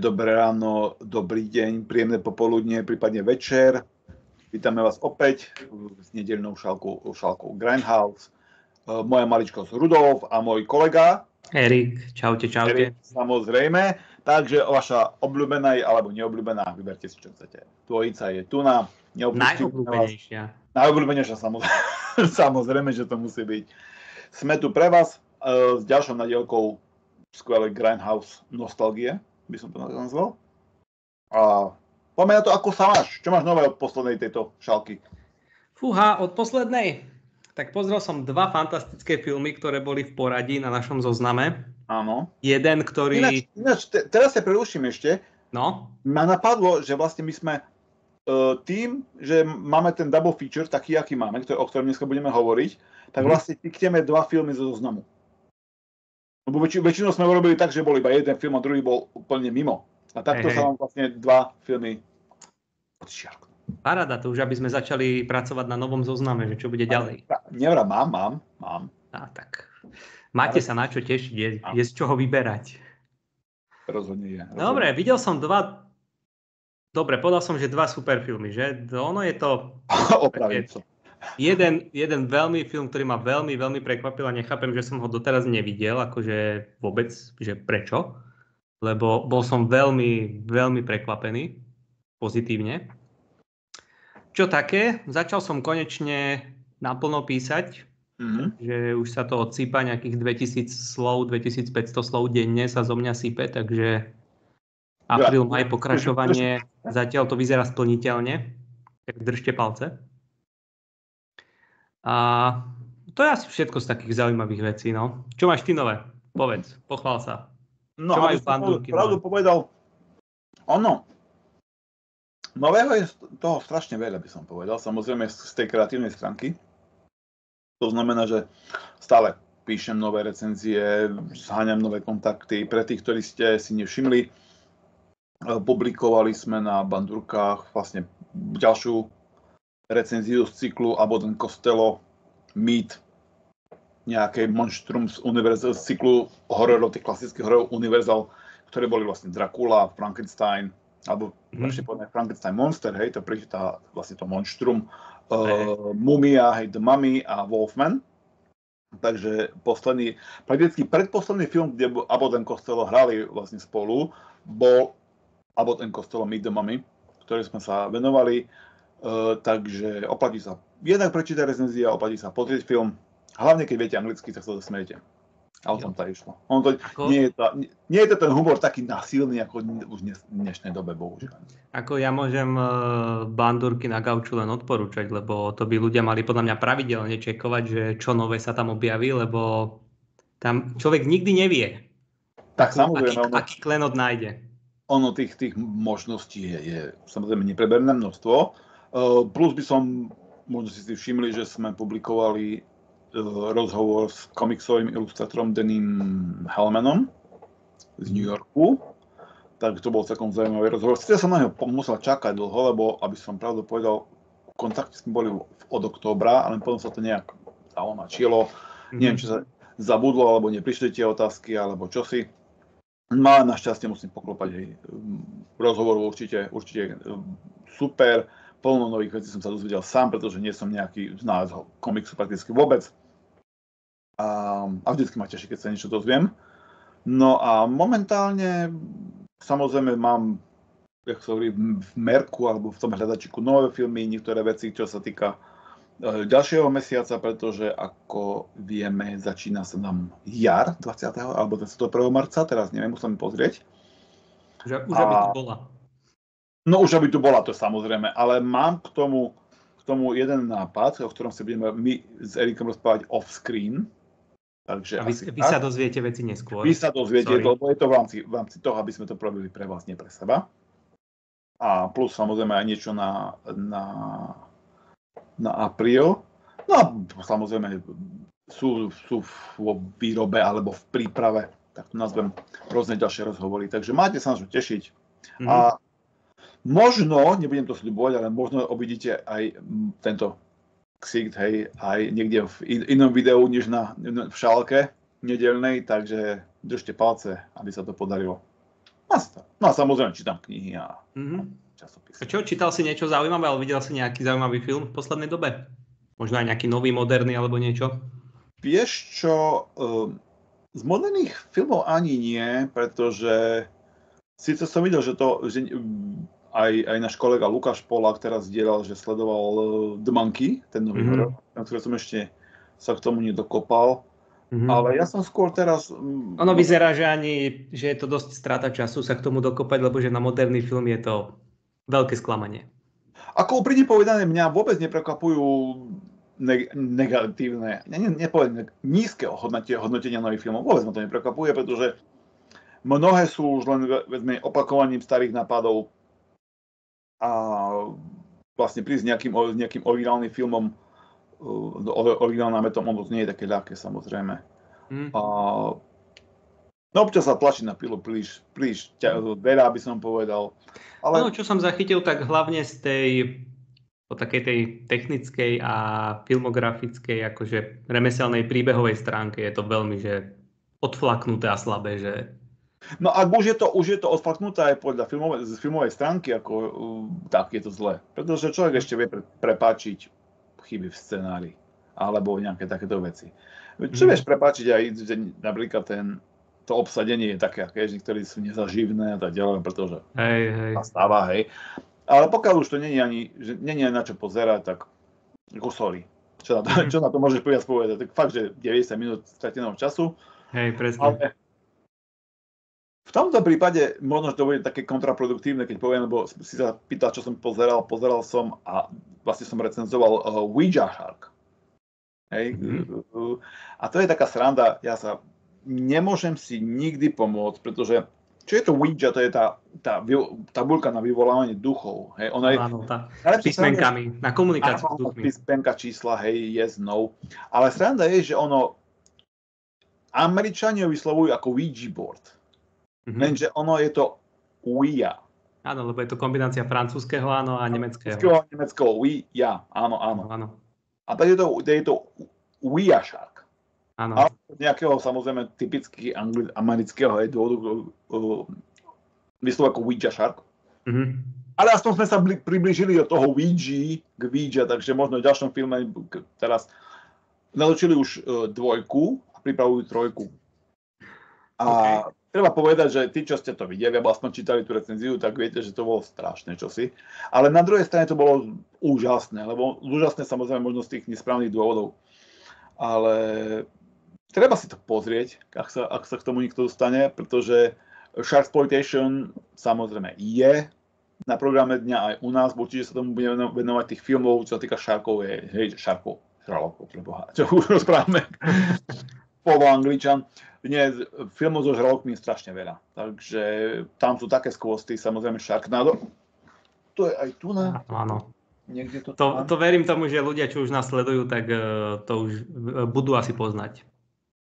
Dobré ráno, dobrý deň, príjemné popoludnie, prípadne večer. Vítame vás opäť s nedeľnou šálkou Grindhouse. Moja maličkosť Rudolf a môj kolega Erik, čaute. Erik, samozrejme. Takže vaša obľúbená alebo neobľúbená, vyberte si, čo chcete. Dvojica je tu na. Najobľúbenejšia. Najobľúbenejšia, samozrejme, že to musí byť. Sme tu pre vás s ďalšou nadielkou skvelej Grindhouse nostalgie, by som to nazval. A poďme na to, ako sa máš. Čo máš nové od poslednej tejto šálky? Fúha, od poslednej? Tak pozrel som 2 fantastické filmy, ktoré boli v poradí na našom zozname. Áno. Jeden, ktorý... Ináč, teraz sa preruším ešte. No? Ma napadlo, že vlastne my sme tým, že máme ten double feature, taký, aký máme, o ktorom dneska budeme hovoriť, tak vlastne tykneme 2 filmy zo zoznamu. Lebo väčšinou sme urobili tak, že bol iba jeden film a druhý bol úplne mimo. A takto sa vám vlastne 2 filmy odšiarknú. Paráda, to už aby sme začali pracovať na novom zozname, že čo bude ďalej. Nevrám, mám. Tak. Máte sa na čo tešiť, je z čoho vyberať. Rozhodne je. Dobre, videl som 2... Dobre, povedal som, že 2 super filmy, že? Ono je to... Opravím sa. Jeden veľmi film, ktorý ma veľmi, veľmi prekvapil a nechápem, že som ho doteraz nevidel, akože vôbec, že prečo. Lebo bol som veľmi, veľmi prekvapený, pozitívne. Čo také? Začal som konečne naplno písať, že už sa to odsýpa nejakých 2000 slov, 2500 slov denne sa zo mňa sype, takže apríl, maj, pokračovanie, zatiaľ to vyzerá splniteľne, tak držte palce. A to je asi všetko z takých zaujímavých vecí, no. Čo máš ty nové? Povedz, pochvál sa. No, čo majú bandúrky? Pravdu povedal, nového je toho strašne veľa, by som povedal, samozrejme z tej kreatívnej stránky. To znamená, že stále píšem nové recenzie, zháňam nové kontakty. Pre tých, ktorí ste si nevšimli, publikovali sme na bandúrkach vlastne ďalšiu recenziu z cyklu Abbott & Costello Meet nejakej Monstrum z cyklu hororov, tých klasických hororov Universal, ktoré boli vlastne Dracula, Frankenstein, alebo vlastne povedať Frankenstein Monster, hej, to prečíta vlastne to Monstrum, Mumia, hej, The Mummy a Wolfman. Takže prakticky predposledný film, kde Abbott & Costello hrali vlastne spolu, bol Abbott & Costello Meet the Mummy, ktorý sme sa venovali. Takže oplatí sa jednak prečítať recenzia, oplatí sa pozrieť film. Hlavne keď viete anglicky, tak sa zasmiete. A o tom to išlo. Nie je to ten humor taký násilný, ako už v dnešnej dobe, bohužiaľ. Ako ja môžem bandúrky na gauču len odporúčať, lebo to by ľudia mali podľa mňa pravidelne čekovať, že čo nové sa tam objaví, lebo tam človek nikdy nevie, tak samozrejme, aký klenot nájde. Ono tých možností je samozrejme nepreberné množstvo. Plus by som, možno si všimli, že sme publikovali rozhovor s komiksovým ilustrátorom Danym Hellmanom z New Yorku. Tak to bol celkom zaujímavý rozhovor. Sice som na neho musel čakať dlho, lebo, aby som pravdu povedal, v kontakte sme boli od októbra, ale potom sa to nejak zalomačilo. Neviem, či sa zabudlo, alebo neprišli tie otázky, alebo čosi. No ale našťastie musím poklopať, hej. Rozhovor určite super. Plno nových vecí som sa dozvedel sám, pretože nie som nejaký znalec komiksu prakticky vôbec. A vždycky ma teší, keď sa niečo dozviem. No a momentálne, samozrejme, mám, jak sa hovorí, v merku alebo v tom hľadačiku nové filmy, niektoré veci, čo sa týka ďalšieho mesiaca, pretože ako vieme, začína sa nám jar 20. alebo 21. marca, teraz neviem, musím pozrieť. Už aby to bola. No už aby tu bola, to samozrejme, ale mám k tomu jeden nápad, o ktorom si budeme my s Erikom rozprávať off-screen. Takže a vy sa dozviete veci neskôr. Vy sa dozviete, lebo je to v rámci toho, aby sme to robili pre vás, nie pre seba. A plus samozrejme aj niečo na apríl. No a samozrejme sú vo výrobe alebo v príprave, tak to nazvem, rôzne ďalšie rozhovory. Takže máte sa na čo tešiť. A možno, nebudem to sľubovať, ale možno uvidíte aj tento ksicht, hej, aj niekde v inom videu, než v šálke nedeľnej, takže držte palce, aby sa to podarilo. No a samozrejme čítam knihy a časopisy. Čo, čítal si niečo zaujímavé, alebo videl si nejaký zaujímavý film v poslednej dobe? Možno aj nejaký nový, moderný alebo niečo? Vieš čo, z moderných filmov ani nie, pretože síce som videl, že aj náš kolega Lukáš Polák teraz zdieľal, že sledoval The Monkey, ten nový horor, na ktorý som ešte sa k tomu nedokopal. Ale ja som skôr teraz... Ono vyzerá, že je to dosť strata času sa k tomu dokopať, lebo že na moderný film je to veľké sklamanie. Ako úprimne povedané, mňa vôbec neprekvapujú negatívne, nepoviem nízke hodnotenia nových filmov. Vôbec ma to neprekvapuje, pretože mnohé sú už len opakovaním starých nápadov a vlastne prísť nejakým originálnym filmom, originálnym námetom, ono to nie je také ľahké, samozrejme. No občas sa tlačí na pilu príliš veľa, aby som povedal. Ale... No, čo som zachytil, tak hlavne po takej tej technickej a filmografickej, akože remeselnej príbehovej stránke je to veľmi, že odflaknuté a slabé, že... No ak už je to odflaknuté aj podľa filmovej stránky, tak je to zlé. Pretože človek ešte vie prepáčiť chyby v scenári, alebo nejaké takéto veci. Čo vieš prepáčiť aj, napríklad to obsadenie je také, že niektorí sú nezaživné a tak ďalej, pretože sa stáva, hej. Ale pokiaľ už to nie je na čo pozerať, tak sorry. Čo na to môžeš viac povedať? Tak fakt, že 90 minút strateného času. Hej, presne. Ale v tomto prípade možno, že to bude také kontraproduktívne, keď poviem, lebo si sa pýtal, čo som pozeral. Pozeral som a vlastne som recenzoval Ouija Shark. Hej. A to je taká sranda, ja sa nemôžem si nikdy pomôcť, pretože čo je to Ouija? To je tá tabuľka na vyvolávanie duchov. Hej. Ona áno, s písmenkami, na komunikáciu s duchmi. Písmenka, čísla, hej, yes, no. Ale sranda je, že Američania vyslovujú ako Ouija board. Lenže ono je to Ouija. Áno, lebo je to kombinácia francúzskeho áno a nemeckého. Nemeckého Ouija, áno. A tak je to Ouija Shark. Áno. A nejakého samozrejme typicky amerického dôvodu vyslovu ako Ouija Shark. Ale aspoň sme sa priblížili od toho Ouija k Ouija, takže možno v ďalšom filme teraz natočili už 2 a pripravujú 3. A treba povedať, že tí, čo ste to videli, alebo aspoň čítali tú recenziu, tak viete, že to bolo strašné čosi. Ale na druhej strane to bolo úžasné, lebo úžasné samozrejme možno z tých nesprávnych dôvodov. Ale treba si to pozrieť, ak sa k tomu niekto dostane, pretože Sharksploitation samozrejme je na programe dňa aj u nás, určite sa tomu budeme venovať tých filmov, čo sa týka Sharkov, Sherlockov, preboha, čo už rozprávame, polo-angličan. Dnes filmov so Sherlockmi je strašne veľa, takže tam sú také skvosty, samozrejme Sharknado. To je aj tu na... Áno. Niekde to verím tomu, že ľudia, čo už nás sledujú, tak to už budú asi poznať.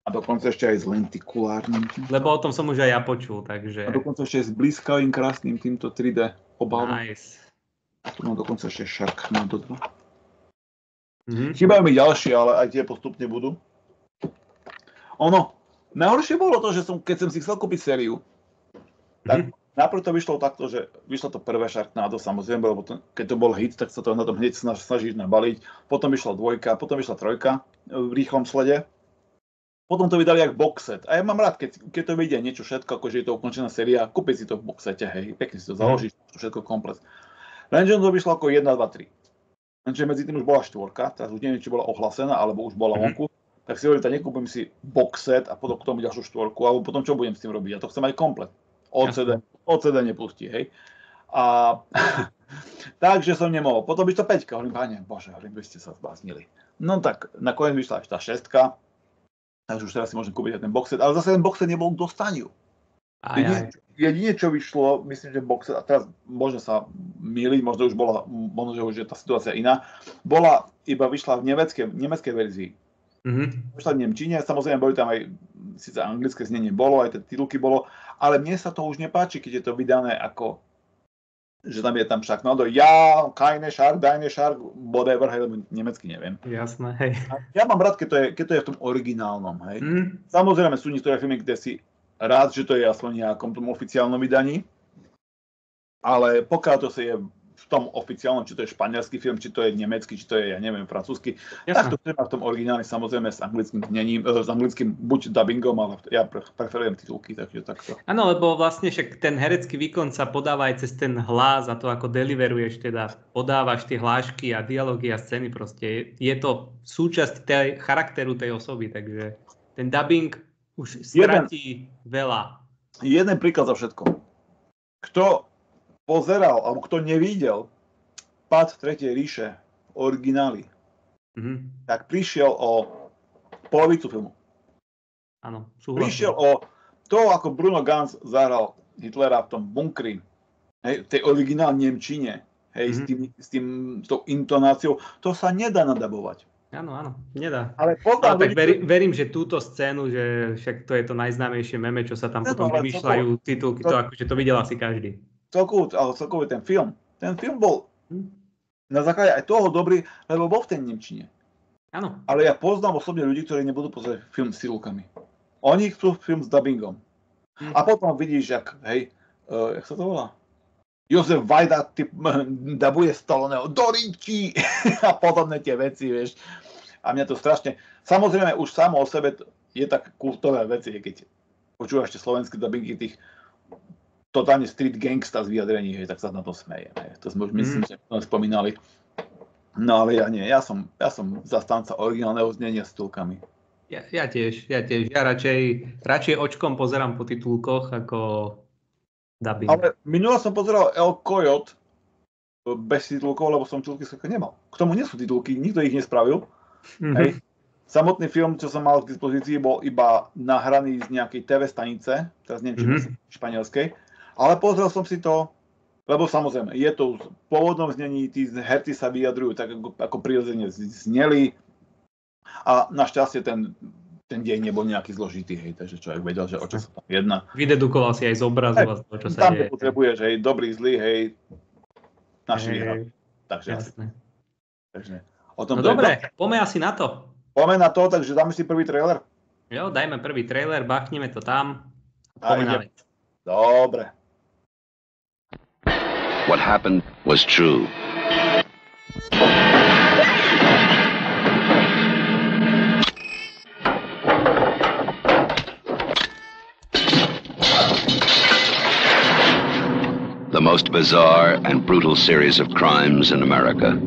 A dokonca ešte aj s lentikulárnym. Lebo o tom som už aj ja počul, takže... A dokonca ešte s blízkavým krásnym týmto 3D obálom. Nice. Tu mám dokonca ešte Sharknado 2. Chýbajú mi ďalšie, ale aj tie postupne budú. Najhoršie bolo to, že keď som si chcel kúpiť sériu, tak najprv to vyšlo takto, že vyšlo to prvé Sharknado, samozrejme, lebo keď to bol hit, tak sa to na tom hneď snažíš nabaliť. Potom vyšla 2, potom vyšla 3 v rýchlom slede. Potom to vydali jak box set. A ja mám rád, keď to vidia niečo všetko, akože je to ukončená séria, kúpi si to v box sete, hej, pekne si to založíš, všetko komplet. Lenže to vyšlo ako 1, 2, 3. Lenže medzi tým už bola 4, teraz už neviem, či bola ohlasená, alebo už bola vonku. Tak si hovorím, tak nekúpim si box set a potom k tomu ďalšiu 4, alebo potom čo budem s tým robiť? Ja to chcem mať komplet. OCD nepustí, hej. A takže som nemohol. Potom vyšla 5, hovorím, páne, bože, vy ste sa zbláznili. No tak, nakoniec vyšla až tá 6, takže už teraz si môžem kúpiť aj ten box set, ale zase ten box set nebol k dostaniu. Jedine, čo vyšlo, myslím, že box set, a teraz možno sa mýliť, možno už je tá situácia iná, vyšla v nemeckej verzii. Vyšla v nemčine, samozrejme boli tam aj, síce anglické znenie bolo, aj tie titulky bolo, ale mne sa to už nepáči, keď je to vydané ako, že tam je Sharknado, keine Shark, deine Shark, whatever, hej, lebo nemecky neviem. Jasné, hej. Ja mám rád, keď to je v tom originálnom, hej. Samozrejme sú niektoré filmy, kde si rád, že to je aspoň nejakom tom oficiálnom vydaní, ale pokiaľ to sa je v tom oficiálnom, či to je španielský film, či to je nemecký, či to je, ja neviem, francúzsky, tak to treba v tom origináli samozrejme s anglickým znením, s anglickým buď dubbingom, ale ja preferujem titulky, takže takto. Áno, lebo vlastne však ten herecký výkon sa podáva aj cez ten hlas a to, ako deliveruješ, teda podávaš tie hlášky a dialógy a scény proste. Je to súčasť charakteru tej osoby, takže ten dubbing už stratí veľa. Jeden príklad za všetko. Kto pozeral, alebo kto nevidel Pád tretej ríše v origináli, tak prišiel o polovicu filmu. Áno, súhlasím. Prišiel o to, ako Bruno Ganz zahral Hitlera v tom bunkri, hej, v tej originálnej nemčine, hej, s tou intonáciou, to sa nedá nadabovať. Áno, nedá. Ale tak verím, že túto scénu, že však to je to najznámejšie meme, čo sa tam potom vymýšľajú titulky, to akože to videl asi každý. Celkovo ten film. Ten film bol na základe aj toho dobrý, lebo bol v tej nemčine. Áno. Ale ja poznám osobne ľudí, ktorí nebudú pozerať film s titulkami. Oni chcú film s dubbingom. A potom vidíš, jak sa to volá? Jozef Vajda dabuje Stalloneho do rinčí a podobné tie veci, vieš. A mňa to strašne... Samozrejme, už samo o sebe je tak kultové veci, keď počúvaš tie slovenské dubbingy tých totálne street gangsta z vyjadrení, tak sa na to smejem. To sme už myslím, že spomínali. No ale ja nie, ja som zastanca originálneho znenia s titulkami. Ja tiež. Ja radšej očkom pozerám po titulkoch ako dubbing. Ale minule som pozeral El Coyote bez titulkov, lebo som titulky skôr nemal. K tomu nie sú titulky, nikto ich nespravil. Hej. Samotný film, čo som mal k dispozícii, bol iba nahraný z nejakej TV stanice, teraz neviem, či španielskej. Ale pozrel som si to, lebo samozrejme, je to v pôvodnom znení, tí herci sa vyjadrujú tak, ako prirodzene zneli. A našťastie ten deň nebol nejaký zložitý, hej, takže človek vedel, že o čo sa tam jedná. Vydedukoval si aj z obrazu a z toho, čo sa tam deje. Tam potrebuješ, hej, dobrý, zlý, hej, naši hej. Takže jasné. Takže, o tom no dobre, poďme asi na to. Poďme na to, takže dáme si prvý trailer. Jo, dajme prvý trailer, bachneme to tam. Poďme na vec. Dobre. What happened was true. The most bizarre and brutal series of crimes in America.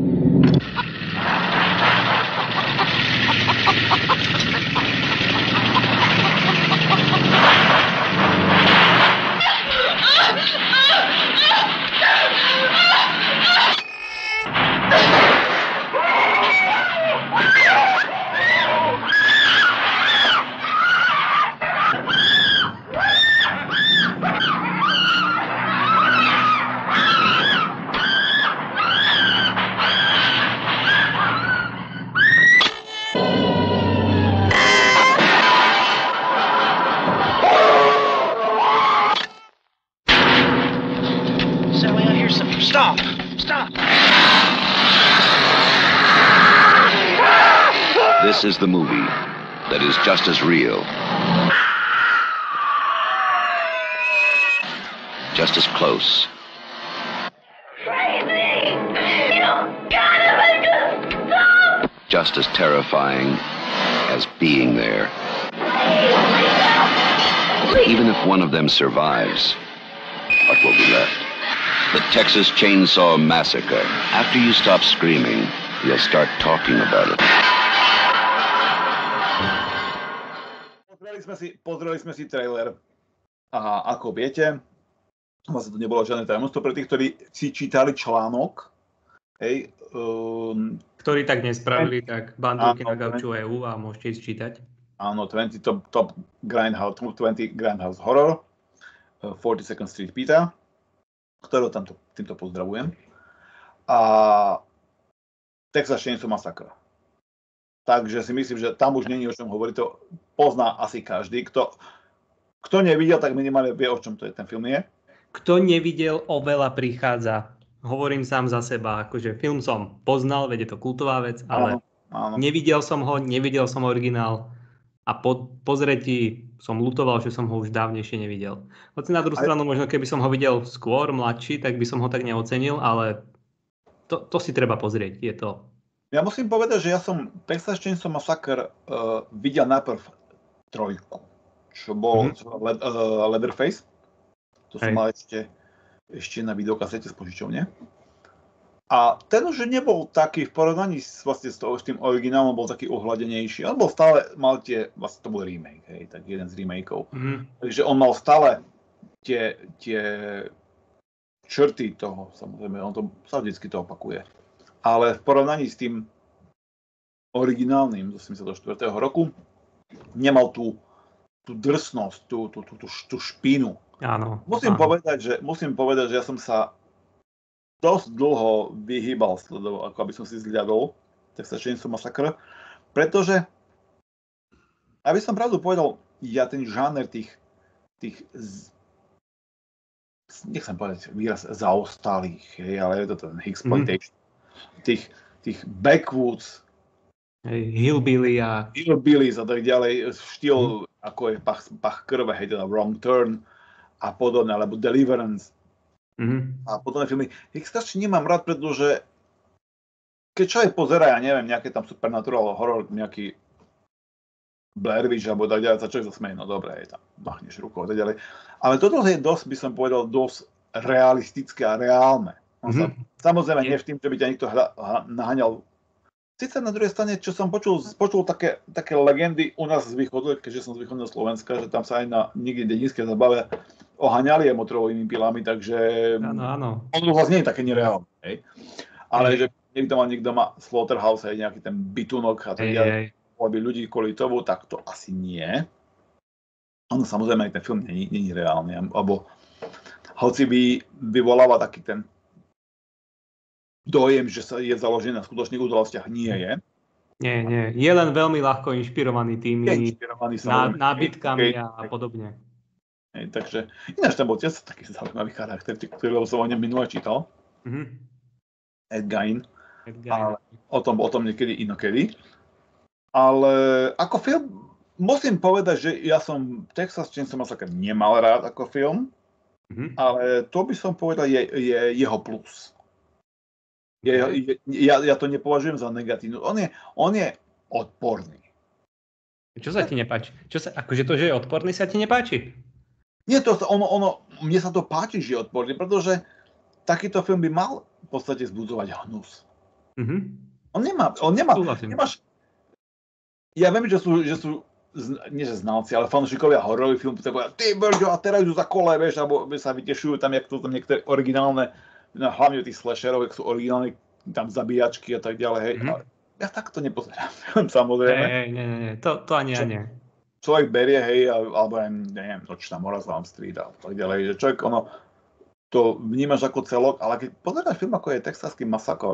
This is the movie that is just as real, just as close, just as terrifying as being there. Even if one of them survives, what will be left? The Texas Chainsaw Massacre. After you stop screaming, you'll start talking about it. Pozreli sme si trailer a ako viete, vlastne to nebolo žiadne tajomstvo pre tých, ktorí si čítali článok, hej, ktorí tak nespravili, tak bandúky na Gauču EU a môžete ísť čítať. Áno, 20 Top Grindhouse Horror, 42nd Street Pizza, ktorého týmto pozdravujem. A Texas Chainsaw Massacre. Takže si myslím, že tam už není o čom hovoriť, to pozná asi každý. Kto nevidel, tak minimálne vie, o čom to je, ten film je. Kto nevidel, oveľa prichádza. Hovorím sám za seba, akože film som poznal, veď je to kultová vec, ale áno. Nevidel som ho, nevidel som originál. a po pozretí som ľutoval, že som ho už dávnejšie nevidel. Hoci na druhú stranu, možno keby som ho videl skôr, mladší, tak by som ho tak neocenil, ale to si treba pozrieť. Je to... Ja musím povedať, že ja som Texas Chainsaw Massacre videl najprv 3, čo bol Leatherface. To som mal ešte na videokasete z požičovne. A ten už nebol taký v porovnaní s tým originálom, bol taký ohladenejší. On bol stále, to bol remake, hej, tak jeden z remakeov. Takže on mal stále tie črty toho, samozrejme, on to sa vždycky to opakuje. Ale v porovnaní s tým originálnym z 84. roku nemal tú drsnosť, tú špínu. Áno. Musím povedať, že ja som sa dosť dlho vyhýbal sledov, ako aby som si zhľadol Texas Chainsaw Massacre, pretože, aby som pravdu povedal, ja ten žáner tých nechcem povedať výraz zaostalých, ale je to ten exploitation, tých backwoods, Hillbillies a tak ďalej, štýl ako je Pach krve, teda Wrong Turn a podobne, alebo Deliverance. A podobné filmy. Ich strašne nemám rád, pretože keď človek pozerá, ja neviem, nejaké tam supernatural horror, nejaký Blair Witch alebo tak ďalej, sa človek zasmeje, no dobré, je tam, machneš rukou a tak ďalej. Ale toto je dosť, by som povedal, dosť realistické a reálne. Samozrejme, nie v tým, že by ťa niekto naháňal. Sice na druhej strane, čo som počul také legendy u nás z východu, keďže som z východného Slovenska, že tam sa aj na niekde dedinskej zabave oháňali motorovými pilami, takže áno. On vlastne nie je také nereálne. Hej? Ale že niekto má slaughterhouse, aj nejaký ten bytunok a tak ďalej, aby ľudí kvôli tomu, tak to asi nie. Ono samozrejme aj ten film nie je reálny, alebo hoci vyvoláva taký ten dojem, že sa je založený na skutočných udalostiach, nie je. Nie. Je len veľmi ľahko inšpirovaný tými nábytkami a podobne. Takže ináč tam bol tiež taký zaujímavý charakter, ktorý som o ňom minule čítal. Ed Gein. Ale o tom niekedy inokedy. Ale ako film, musím povedať, že ja som Texas Chainsaw Massacre nemal rád ako film, ale to by som povedal je jeho plus. Ja to nepovažujem za negatívne. On je odporný. Čo sa ti nepáči? Akože to, že je odporný, sa ti nepáči? Nie, mne sa to páči, že je odporný, pretože takýto film by mal v podstate vzbudzovať hnus. On nemá, nemáš. Ja viem, že sú nie že znalci, ale fanúšikovia hororových filmov, tak povedia, ty brďo, a teraz idú za kole, vieš, alebo sa vytešujú tam, jak to tam niektoré originálne, hlavne tých slasherov, jak sú originálne tam zabíjačky a tak ďalej, hej. Ja takto nepozerám, samozrejme. Nie, to ani ja nie. Človek berie, hej, alebo neviem, Nočná mora z Elm Street a tak ďalej, že človek to vnímaš ako celok, ale keď pozeráš film, ako je Texaský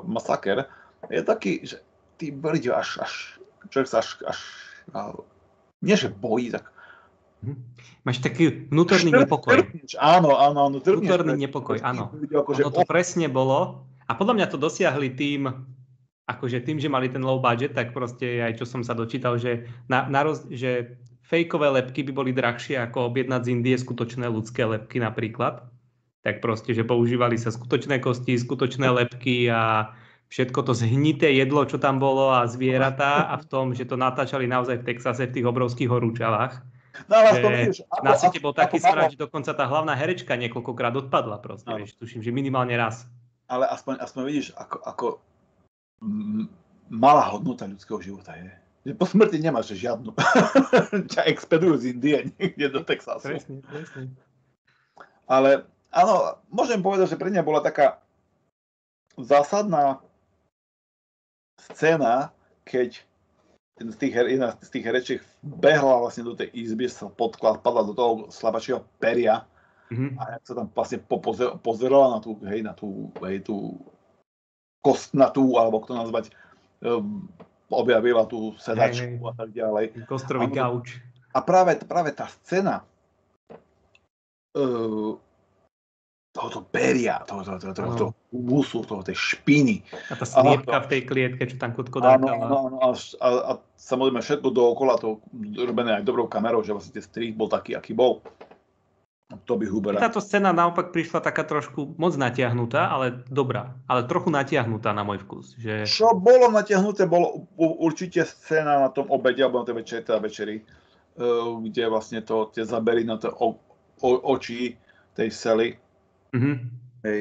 masaker, je taký, že ty brďo, až človek sa až nie že bojí, tak... Máš taký vnútorný nepokoj. Áno. Vnútorný nepokoj, áno. Ono to presne bolo. A podľa mňa to dosiahli tým, že mali ten low budget, tak proste aj čo som sa dočítal, že že fejkové lebky by boli drahšie ako objednať z Indie skutočné ľudské lebky napríklad. Tak proste, že používali sa skutočné kosti, skutočné lebky a všetko to zhnité jedlo, čo tam bolo a zvieratá a v tom, že to natáčali naozaj v Texase v tých obrovských horúčavách. Na svete bol taký srad, že dokonca tá hlavná herečka niekoľkokrát odpadla proste, vieš, tuším, že minimálne raz. Ale aspoň vidíš, ako malá hodnota ľudského života je. Že po smrti nemáš žiadnu. Ťa expedujú z Indie niekde do Texasu. Presne. Ale áno, môžem povedať, že pre mňa bola taká zásadná scéna, keď jedna z tých herečiek behla vlastne do tej izby, sa padla do toho slabačieho peria a jak sa tam vlastne pozerala na tú kostnatú, alebo kto nazvať, objavila tú sedačku a tak ďalej. Kostrový gauč. A práve tá scéna toho tohoto beria, toho musu, tej špiny. A tá sliepka v tej klietke, čo tam kutkodákala. Áno, a samozrejme všetko dookola to robené aj dobrou kamerou, že vlastne ten strih bol taký, aký bol. Toby Hoobera. Táto scéna naopak prišla taká trošku moc natiahnutá, ale dobrá. Ale trochu natiahnutá na môj vkus. Že... Čo bolo natiahnuté, bolo určite scéna na tom obede, alebo na tej večeri, kde vlastne tie zabery na to oči tej Sally. Mm-hmm. Hej,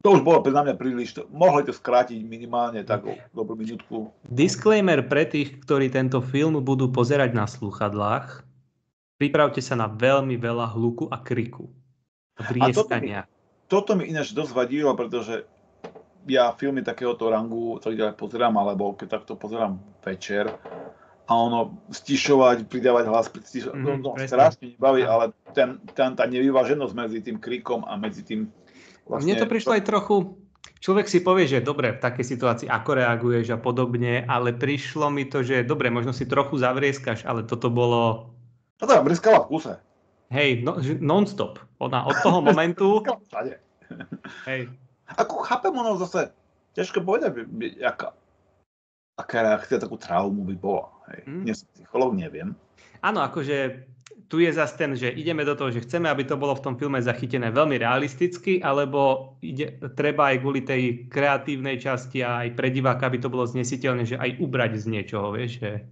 to už bolo pre mňa príliš. Mohli to skrátiť minimálne tak dobrú minútku. Disclaimer pre tých, ktorí tento film budú pozerať na slúchadlách. Pripravte sa na veľmi veľa hluku a kriku. Vrieskania. Toto mi ináč dosť vadilo, pretože ja filmy takéhoto rangu celý pozerám, alebo keď takto pozerám večer a ono stišovať, pridávať hlas, strašne nebaví, ale tá nevyváženosť medzi tým krikom a medzi tým vlastne... Mne to prišlo aj trochu... Človek si povie, že dobre, v takej situácii ako reaguješ a podobne, ale prišlo mi to, že dobre, možno si trochu zavrieskaš, ale toto bolo... No to briskala v kuse. Hej, non-stop. Ona od toho momentu... Hej. Ako chápem, ono zase, ťažko povedať, aká reakcia takú traumu by bola. Hej. Nie som psychológ, neviem. Áno, akože tu je zase ten, že ideme do toho, že chceme, aby to bolo v tom filme zachytené veľmi realisticky, alebo treba aj kvôli tej kreatívnej časti a aj pre diváka, aby to bolo znesiteľné, že aj ubrať z niečoho, vieš, že...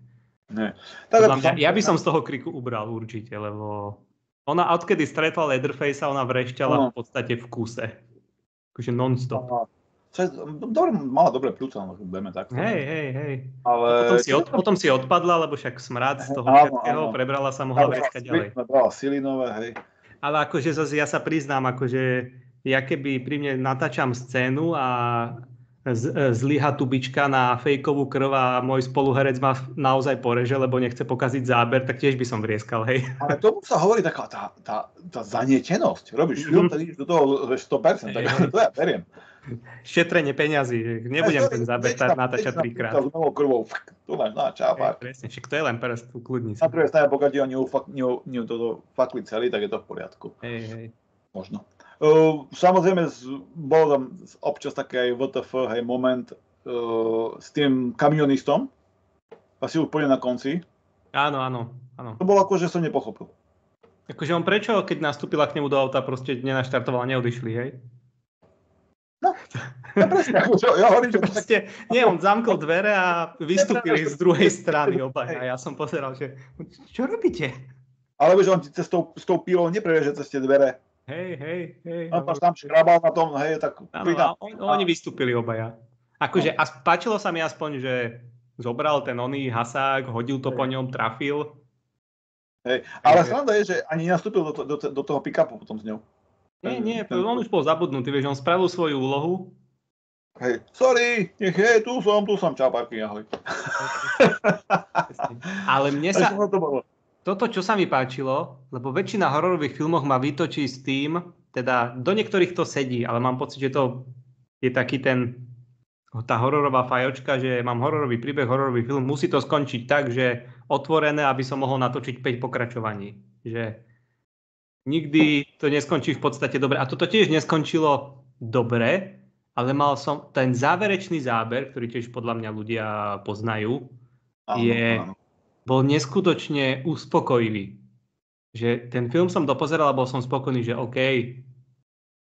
Ja by som z toho kriku ubral určite, lebo ona odkedy stretla Leatherface'a, ona vrešťala v podstate v kuse. Akože non-stop. Mala dobré pľúca, no budeme tak. Hej. Ale... Potom si odpadla, lebo však smrad z toho všetkého, prebrala sa, mohla vrešťať ďalej. Nabrala silinové, hej. Ale akože zase ja sa priznám, akože ja keby pri mne natáčam scénu a zlyha tubička na fejkovú krv a môj spoluherec ma naozaj poreže, lebo nechce pokaziť záber, tak tiež by som vrieskal, hej. Ale tomu sa hovorí taká tá zanietenosť. Robíš film, tak ideš do toho 100%, tak to ja beriem. Šetrenie peňazí, nebudem ten záber natáčať 3-krát. S novou krvou, tu máš na čápák. Presne, však to je len prst, ukludni sa. Na druhej strane, pokiaľ ti ho fakli celý, tak je to v poriadku. Hej. Možno. Samozrejme, bol tam občas taký aj WTF, hej, moment s tým kamionistom, asi úplne na konci. Áno. To bolo ako, že som nepochopil. Akože on prečo, keď nastúpila k nemu do auta, proste nenaštartoval a neodišli, hej? No, presne, ja hovorím, že... Proste, nie, on zamkol dvere a vystúpili z druhej strany obaja. A ja som pozeral, že čo robíte? Ale vieš, on ti s tou pílou nepreveže cez tie dvere. Hej. On tam škrabal na tom, hej, tak... Oni vystúpili obaja. Akože páčilo sa mi aspoň, že zobral ten oný hasák, hodil to po ňom, trafil. Hej, ale sranda je, že ani nenastúpil do toho pick-upu potom s ňou. Nie, on už bol zabudnutý, vieš, on spravil svoju úlohu. Hej, sorry, tu som, čau, parky, ahoj. Ale mne sa... Toto, čo sa mi páčilo, lebo väčšina hororových filmov ma vytočí s tým, teda do niektorých to sedí, ale mám pocit, že to je taký tá hororová fajočka, že mám hororový príbeh, hororový film, musí to skončiť tak, že otvorené, aby som mohol natočiť 5 pokračovaní. Že nikdy to neskončí v podstate dobre. A toto tiež neskončilo dobre, ale mal som ten záverečný záber, ktorý tiež podľa mňa ľudia poznajú, bol neskutočne uspokojivý. Že ten film som dopozeral a bol som spokojný, že OK,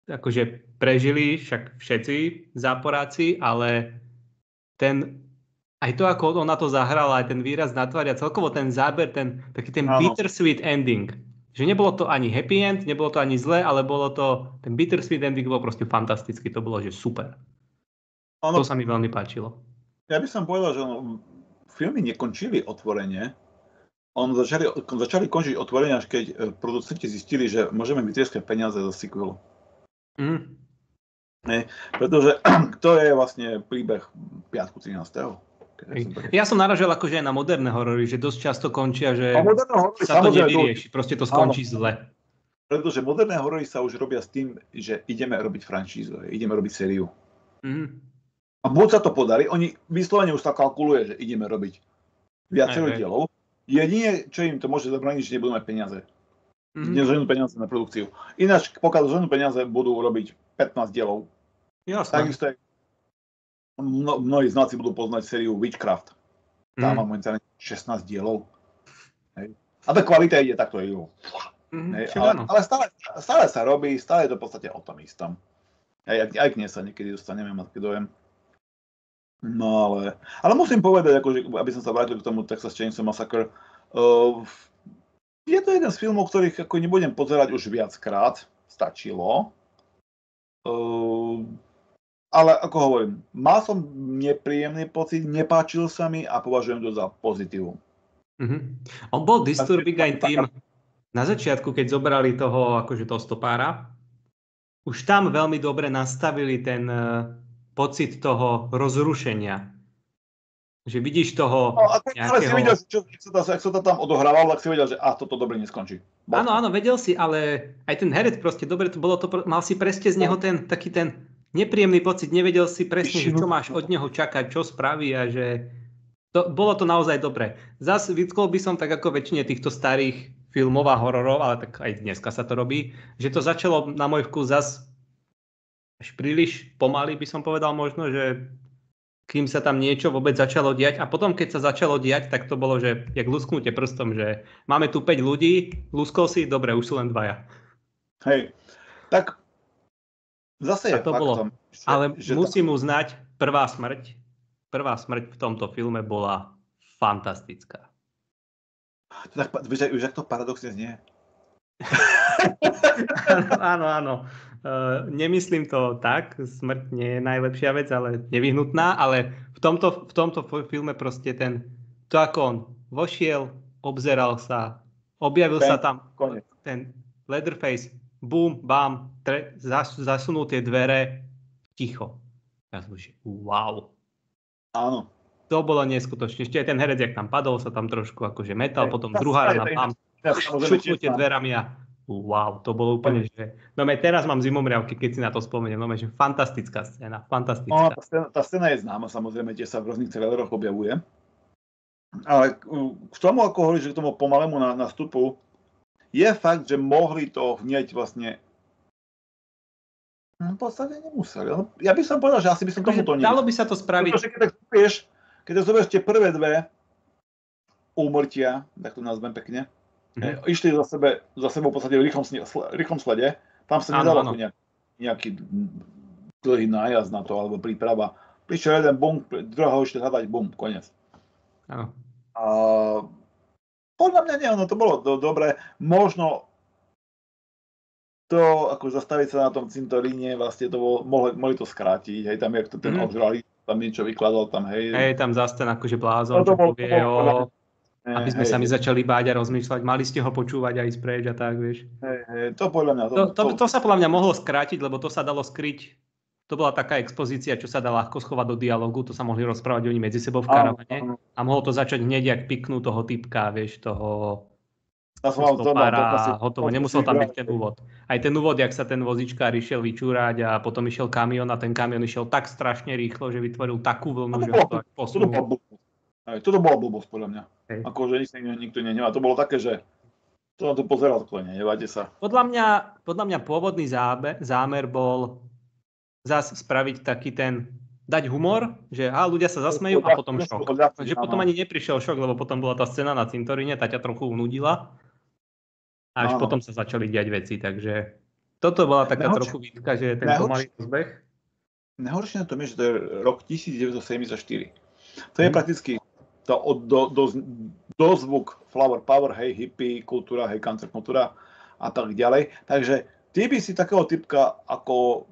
akože prežili však všetci záporáci, ale aj to, ako on na to zahral, aj ten výraz na tvári a celkovo ten záber, taký ten bittersweet ending. Že nebolo to ani happy end, nebolo to ani zlé, ale bolo to, ten bittersweet ending bol proste fantastický, to bolo, že super. To sa mi veľmi páčilo. Ja by som povedal, že filmy nekončili otvorene. Začali končiť otvorene, až keď producenti zistili, že môžeme vytrieskať peniaze zo sequelu. Pretože to je vlastne príbeh Piatku 13. Ja som naražal akože aj na moderné horory, že dosť často končia, že sa to nevyrieši, proste to skončí zle. Pretože moderné horory sa už robia s tým, že ideme robiť franšízu, ideme robiť sériu. A buď sa to podarí, oni vyslovene už sa kalkuluje, že ideme robiť viacero dielov. Jedine, čo im to môže zabrániť, že nebudú mať peniaze. Nezoženú peniaze na produkciu. Ináč, pokiaľ zoženú peniaze, budú robiť 15 dielov. Jasné. Takisto mnohí znalci budú poznať sériu Witchcraft. Tam má momentálne 16 dielov. Hej. A tá kvalita ide takto. Ale stále sa robí, stále je to v podstate o tom istom. Aj k nej sa niekedy dostaneme, mám taký dojem. No ale musím povedať, akože, aby som sa vrátil k tomu Texas Chainsaw Massacre, je to jeden z filmov, ktorých ako nebudem pozerať už viackrát, stačilo. Ale ako hovorím, mal som nepríjemný pocit, nepáčil sa mi a považujem to za pozitívum. On bol disturbing aj tým, na začiatku, keď zobrali toho stopára, už tam veľmi dobre nastavili ten pocit toho rozrušenia. Že vidíš toho nejakého... Ale si videl, ak sa to tam odohrával, tak si vedel, že toto dobre neskončí. Áno, vedel si, ale aj ten herec proste dobre, mal si presne z neho taký ten nepríjemný pocit, nevedel si presne, čo máš od neho čakať, čo spraví a že... Bolo to naozaj dobre. Zas vytkol by som tak ako väčšine týchto starých filmov a hororov, ale tak aj dneska sa to robí, že to začalo na môj vkus zas až príliš pomaly, by som povedal možno, že kým sa tam niečo vôbec začalo diať. A potom, keď sa začalo diať, tak to bolo, že jak lusknutie prstom, že máme tu 5 ľudí, luskol si, dobre, už sú len 2. Hej, tak zase je faktom. Ale musím uznať, prvá smrť v tomto filme bola fantastická. Tak vieš, už ak to paradoxne znie. Áno. Nemyslím to tak, smrť nie je najlepšia vec, ale nevyhnutná, ale v tomto filme proste to ako on vošiel, obzeral sa, objavil sa tam ten Leatherface, boom, bam, zasunul tie dvere, ticho. Ja som že wow. Áno. To bolo neskutočne. Ešte aj ten herec, jak tam padol, sa tam trošku akože metal, potom druhá rana, bam, šupnutie dverami a wow, to bolo úplne, že... No teraz mám zimomriavky, keď si na to spomeniem, že fantastická scéna, fantastická. No, tá scéna je známa, samozrejme, tie sa v rôznych traileroch objavuje. Ale k tomu, ako hovoríš, že k tomu pomalému nastupu, je fakt, že mohli to hneď vlastne... V podstate nemuseli. Ja by som povedal, že asi by som tomu to dalo by sa to spraviť. Pretože keď zoberieš tie prvé dve úmrtia, tak to nazvem pekne, išli za sebou v podstate v rýchlom slede. Tam sa nedalo nejaký dlhý nájazd na to, alebo príprava. Prišiel jeden bum, druhého išli hľadať, bum, koniec. Áno. A podľa mňa nie, to bolo dobre. Možno to, ako zastaviť sa na tom cintoríne, vlastne to mohli to skrátiť. Hej, tam jak to ten ožralý, tam niečo vykladal, tam hej. Hej, tam zase ten akože blázon, čo povie aby sme sa mi začali báť a rozmýšľať. Mali ste ho počúvať aj preč a tak, vieš. To podľa mňa... To sa podľa mňa mohlo skrátiť, lebo to sa dalo skryť. To bola taká expozícia, čo sa dá ľahko schovať do dialogu. To sa mohli rozprávať oni medzi sebou v karavane. A mohlo to začať hneď, jak piknú toho typka, vieš, toho stopára. Hotovo. Nemusel tam byť ten úvod. Aj ten úvod, jak sa ten vozičkár išiel vyčúrať a potom išiel kamión a ten kamión išiel tak strašne rýchlo, že vytvoril takú vlnu, že ho to posunul. Toto bola blbosť, podľa mňa. Akože nikto nehnevá. To bolo také, že to na to pozeral takhle, nehnevajte sa. Podľa mňa pôvodný zámer bol zase spraviť taký dať humor, že ľudia sa zasmejú a potom šok. Takže potom ani neprišiel šok, lebo potom bola tá scéna na cintoríne, tá ťa trochu unudila. A až potom sa začali diať veci, takže toto bola taká trochu výtka, že ten pomalý rozbeh. Nehoršie na tom je, že to je rok 1974. To je prakticky dozvuk flower power, hej, hippie kultúra, hej, cancer kultúra a tak ďalej. Takže ty by si takého typka ako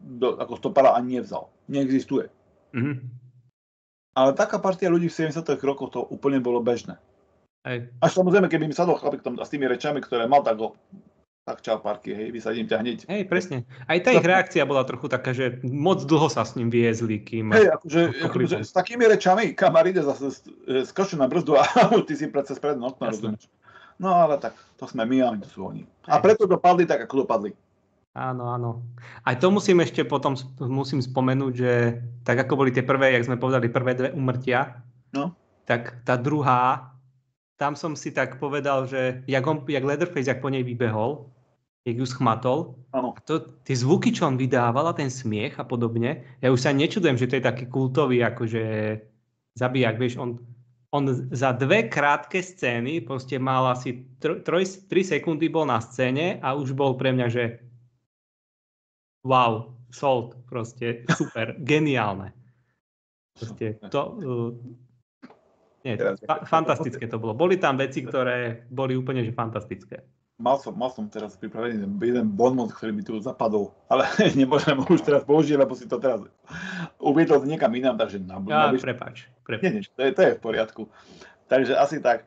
stopára ani nevzal. Neexistuje. Ale taká partia ľudí v 70. rokoch to úplne bolo bežné. Hej. Až samozrejme, keby mi sadol chlapík s tými rečami, ktoré mal tak čau parky, hej, vysadím ťa hneď. Hej, presne. Aj tá ich reakcia bola trochu taká, že moc dlho sa s ním viezli, kým... Hej, akože s takými rečami kamar ide zase skočil na brzdu a ty si predsa spredné okno, rozumieš. No ale tak, to sme my a to sú oni. A preto dopadli tak, ako dopadli. Áno. Aj to musím ešte potom spomenúť, že tak ako boli tie prvé, jak sme povedali, prvé dve úmrtia, tak tá druhá, tam som si tak povedal, že jak Leatherface, jak po nej vybehol, jak ju schmatol. Áno. A tie zvuky, čo on vydával a ten smiech a podobne, ja už sa nečudujem, že to je taký kultový akože zabijak, vieš, on za 2 krátke scény proste mal asi 3 sekundy bol na scéne a už bol pre mňa, že wow, sold, proste super, geniálne. Proste to... fantastické to bolo. Boli tam veci, ktoré boli úplne že fantastické. Mal som teraz pripravený jeden bonmot, ktorý mi tu zapadol, ale nemôžem ho už teraz použiť, lebo si to teraz uviedol niekam inám, takže Prepáč. Nie, to je v poriadku. Takže asi tak.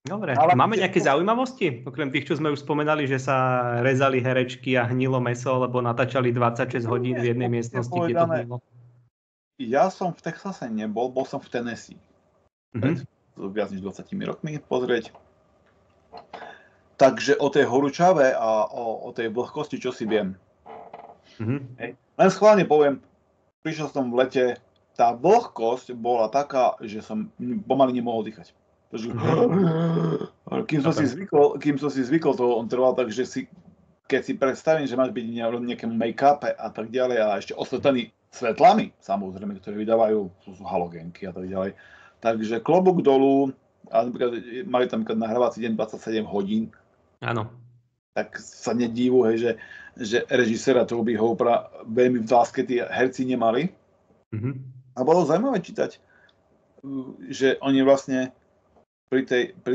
Dobre, máme nejaké zaujímavosti? Okrem tých, čo sme už spomenali, že sa rezali herečky a hnilo mäso, lebo natáčali 26 hodín v jednej miestnosti, kde to hnilo. Ja som v Texase nebol, bol som v Tennessee. Viac než 20 rokmi pozrieť. Takže o tej horúčave a o tej vlhkosti, čo si viem. Len schválne poviem, prišiel som v lete, tá vlhkosť bola taká, že som pomaly nemohol dýchať. Kým som si zvykol, to on trval tak, že keď si predstavím, že máš byť nejakému make-upe a tak ďalej a ešte osvetlený svetlami, samozrejme, ktoré vydávajú, sú halogénky a tak ďalej. Takže klobúk dolu, a mali tam nahrávací deň 27 hodín. Áno. Tak sa nedívu, že režiséra Toby Hoopera veľmi v láske tí herci nemali. A bolo zaujímavé čítať, že oni vlastne pri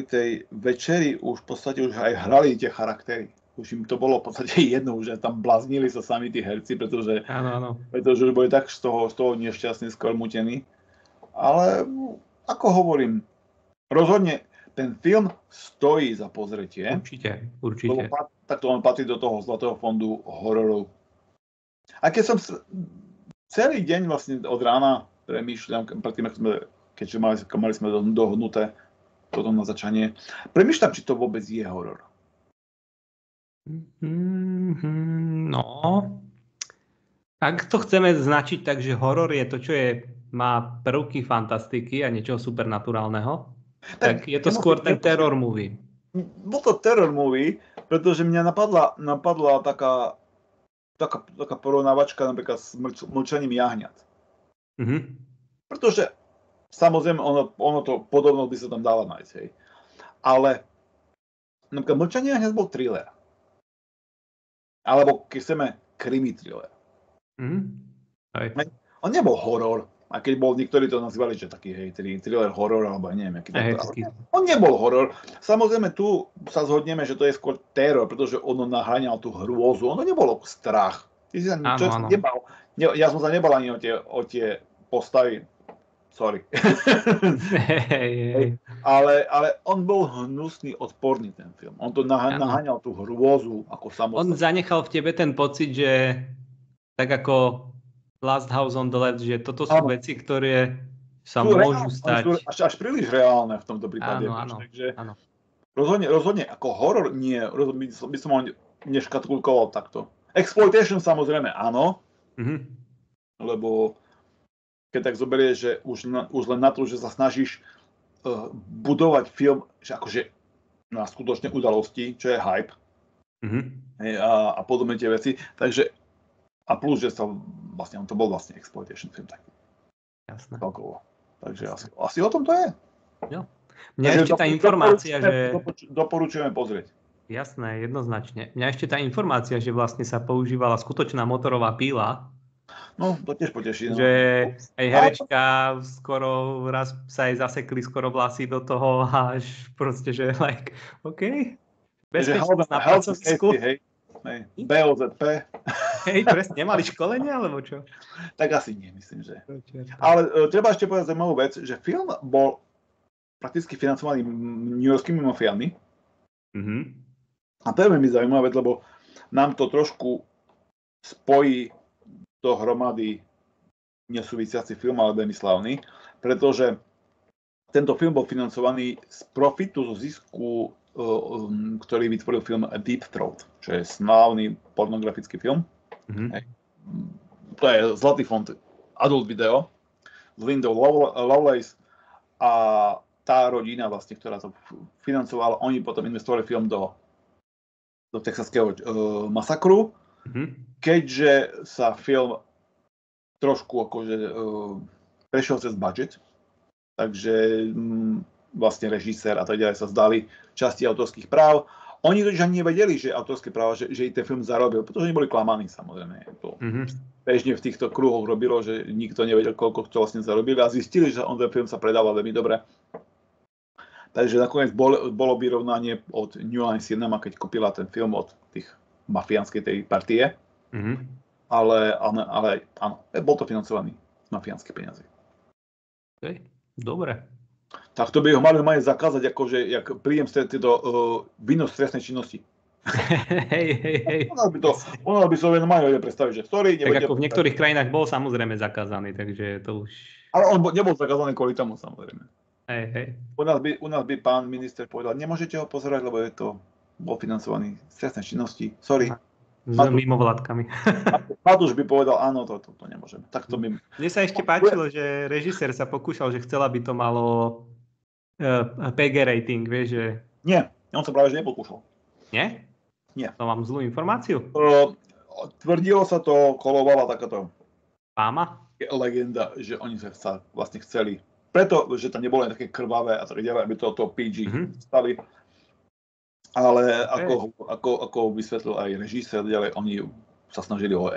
tej večeri už v podstate už aj hrali tie charaktery. Už im to bolo v podstate jedno, že tam bláznili sa sami tí herci, pretože už boli tak z toho nešťastní, skormutení. Ale ako hovorím, rozhodne ten film stojí za pozretie. Určite. Takto on patrí do toho zlatého fondu hororov. A keď som celý deň vlastne od rána premýšľam, predtým, keďže mali sme dohodnuté toto na začanie, premýšľam, či to vôbec je horor. No, ak to chceme značiť tak, že horor je to, čo má prvky fantastiky a niečoho supernaturálneho, tak je to skôr ten terror movie. Bol to terror movie, pretože mňa napadla taká porovnávačka napríklad s Mlčaním jahňat. Pretože samozrejme ono to podobno by sa tam dalo nájsť, hej. Ale napríklad Mlčanie jahňat bol thriller. Alebo keď chceme krimi thriller. On nebol horor. A keď bol, niektorí to nazývali, že taký thriller horor, alebo neviem, aký to. On nebol horor. Samozrejme, tu sa zhodneme, že to je skôr teror, pretože ono naháňal tú hrôzu. Ono nebolo strach. Ty si sa nebal. Ja som sa nebal ani o tie postavy. Sorry. Ale on bol hnusný, odporný ten film. On to naháňal tú hrôzu ako samostatný. On zanechal v tebe ten pocit, že tak ako Last House on the Left, že toto sú veci, ktoré sa môžu stať. Až príliš reálne v tomto prípade. Takže rozhodne ako horor nie, by som ho neškatulkoval takto. Exploitation samozrejme áno, lebo keď tak zoberieš, že už len na to, že sa snažíš budovať film, že akože na skutočné udalosti, čo je hype a podobne tie veci, takže a plus, že on to bol vlastne exploitation film taký. Jasné. Celkovo. Takže asi o tom to je. Jo. Mňa ešte tá informácia, že... Doporučujeme pozrieť. Jasné, jednoznačne. Mňa ešte tá informácia, že vlastne sa používala skutočná motorová píla. No, to tiež poteší. No. Že aj herečka skoro raz sa jej zasekli skoro vlasy do toho až proste, že like, OK. Bezpečnosť na pracovisku. BOZP. Hej, presne, nemali školenie, alebo čo? Tak asi nie, myslím, že. Ale treba ešte povedať zaujímavú vec, že film bol prakticky financovaný newyorskými mafiánmi. A to je veľmi zaujímavé, lebo nám to trošku spojí dohromady nesúvisiaci film, ale veľmi slavný, pretože tento film bol financovaný z profitu, zo zisku, ktorý vytvoril film Deep Throat, čo je slávny pornografický film. To je zlatý fond Adult Video s Lindou Lovelace a tá rodina vlastne, ktorá to financovala, oni potom investovali film do do texaského masakru, keďže sa film trošku akože prešiel cez budget, takže vlastne režisér a tak ďalej sa zdali časti autorských práv. Oni totiž ani nevedeli, že autorské práva, že ten film zarobil, pretože oni boli klamaní, samozrejme. To bežne v týchto kruhoch robilo, že nikto nevedel, koľko to vlastne zarobili a zistili, že ten film sa predával veľmi dobre. Takže nakoniec bolo vyrovnanie od New Line Cinema, keď kúpila ten film od tých mafiánskej tej partie. Ale áno, bol to financovaný z mafiánskych peniazí. Okay. Dobre. Tak to by ho mali zakázať, akože jak príjem z tejto výnos trestnej činnosti. Hej. Ono by sa mali predstaviť, že sorry. Tak ako v niektorých krajinách bol samozrejme zakázaný, takže to už... Ale on nebol zakázaný kvôli tomu, samozrejme. Hej. U nás by pán minister povedal, nemôžete ho pozerať, lebo bol financovaný z trestnej činnosti. Sorry. S mimovládkami. Matúš by povedal, áno, to nemôžeme. Tak to by... Mne sa ešte páčilo, že režisér sa pokúšal, že chcel, aby to malo PG rating, vieš, že... Nie, on sa práve že nepokúšal. Nie? Nie. To mám zlú informáciu? Tvrdilo sa to, kolovala takáto Fáma? legenda, že oni sa vlastne chceli, preto, že to nebolo také krvavé a tak ďalej, aby to PG stali. Ale ako vysvetlil aj režisér, ďalej, oni sa snažili o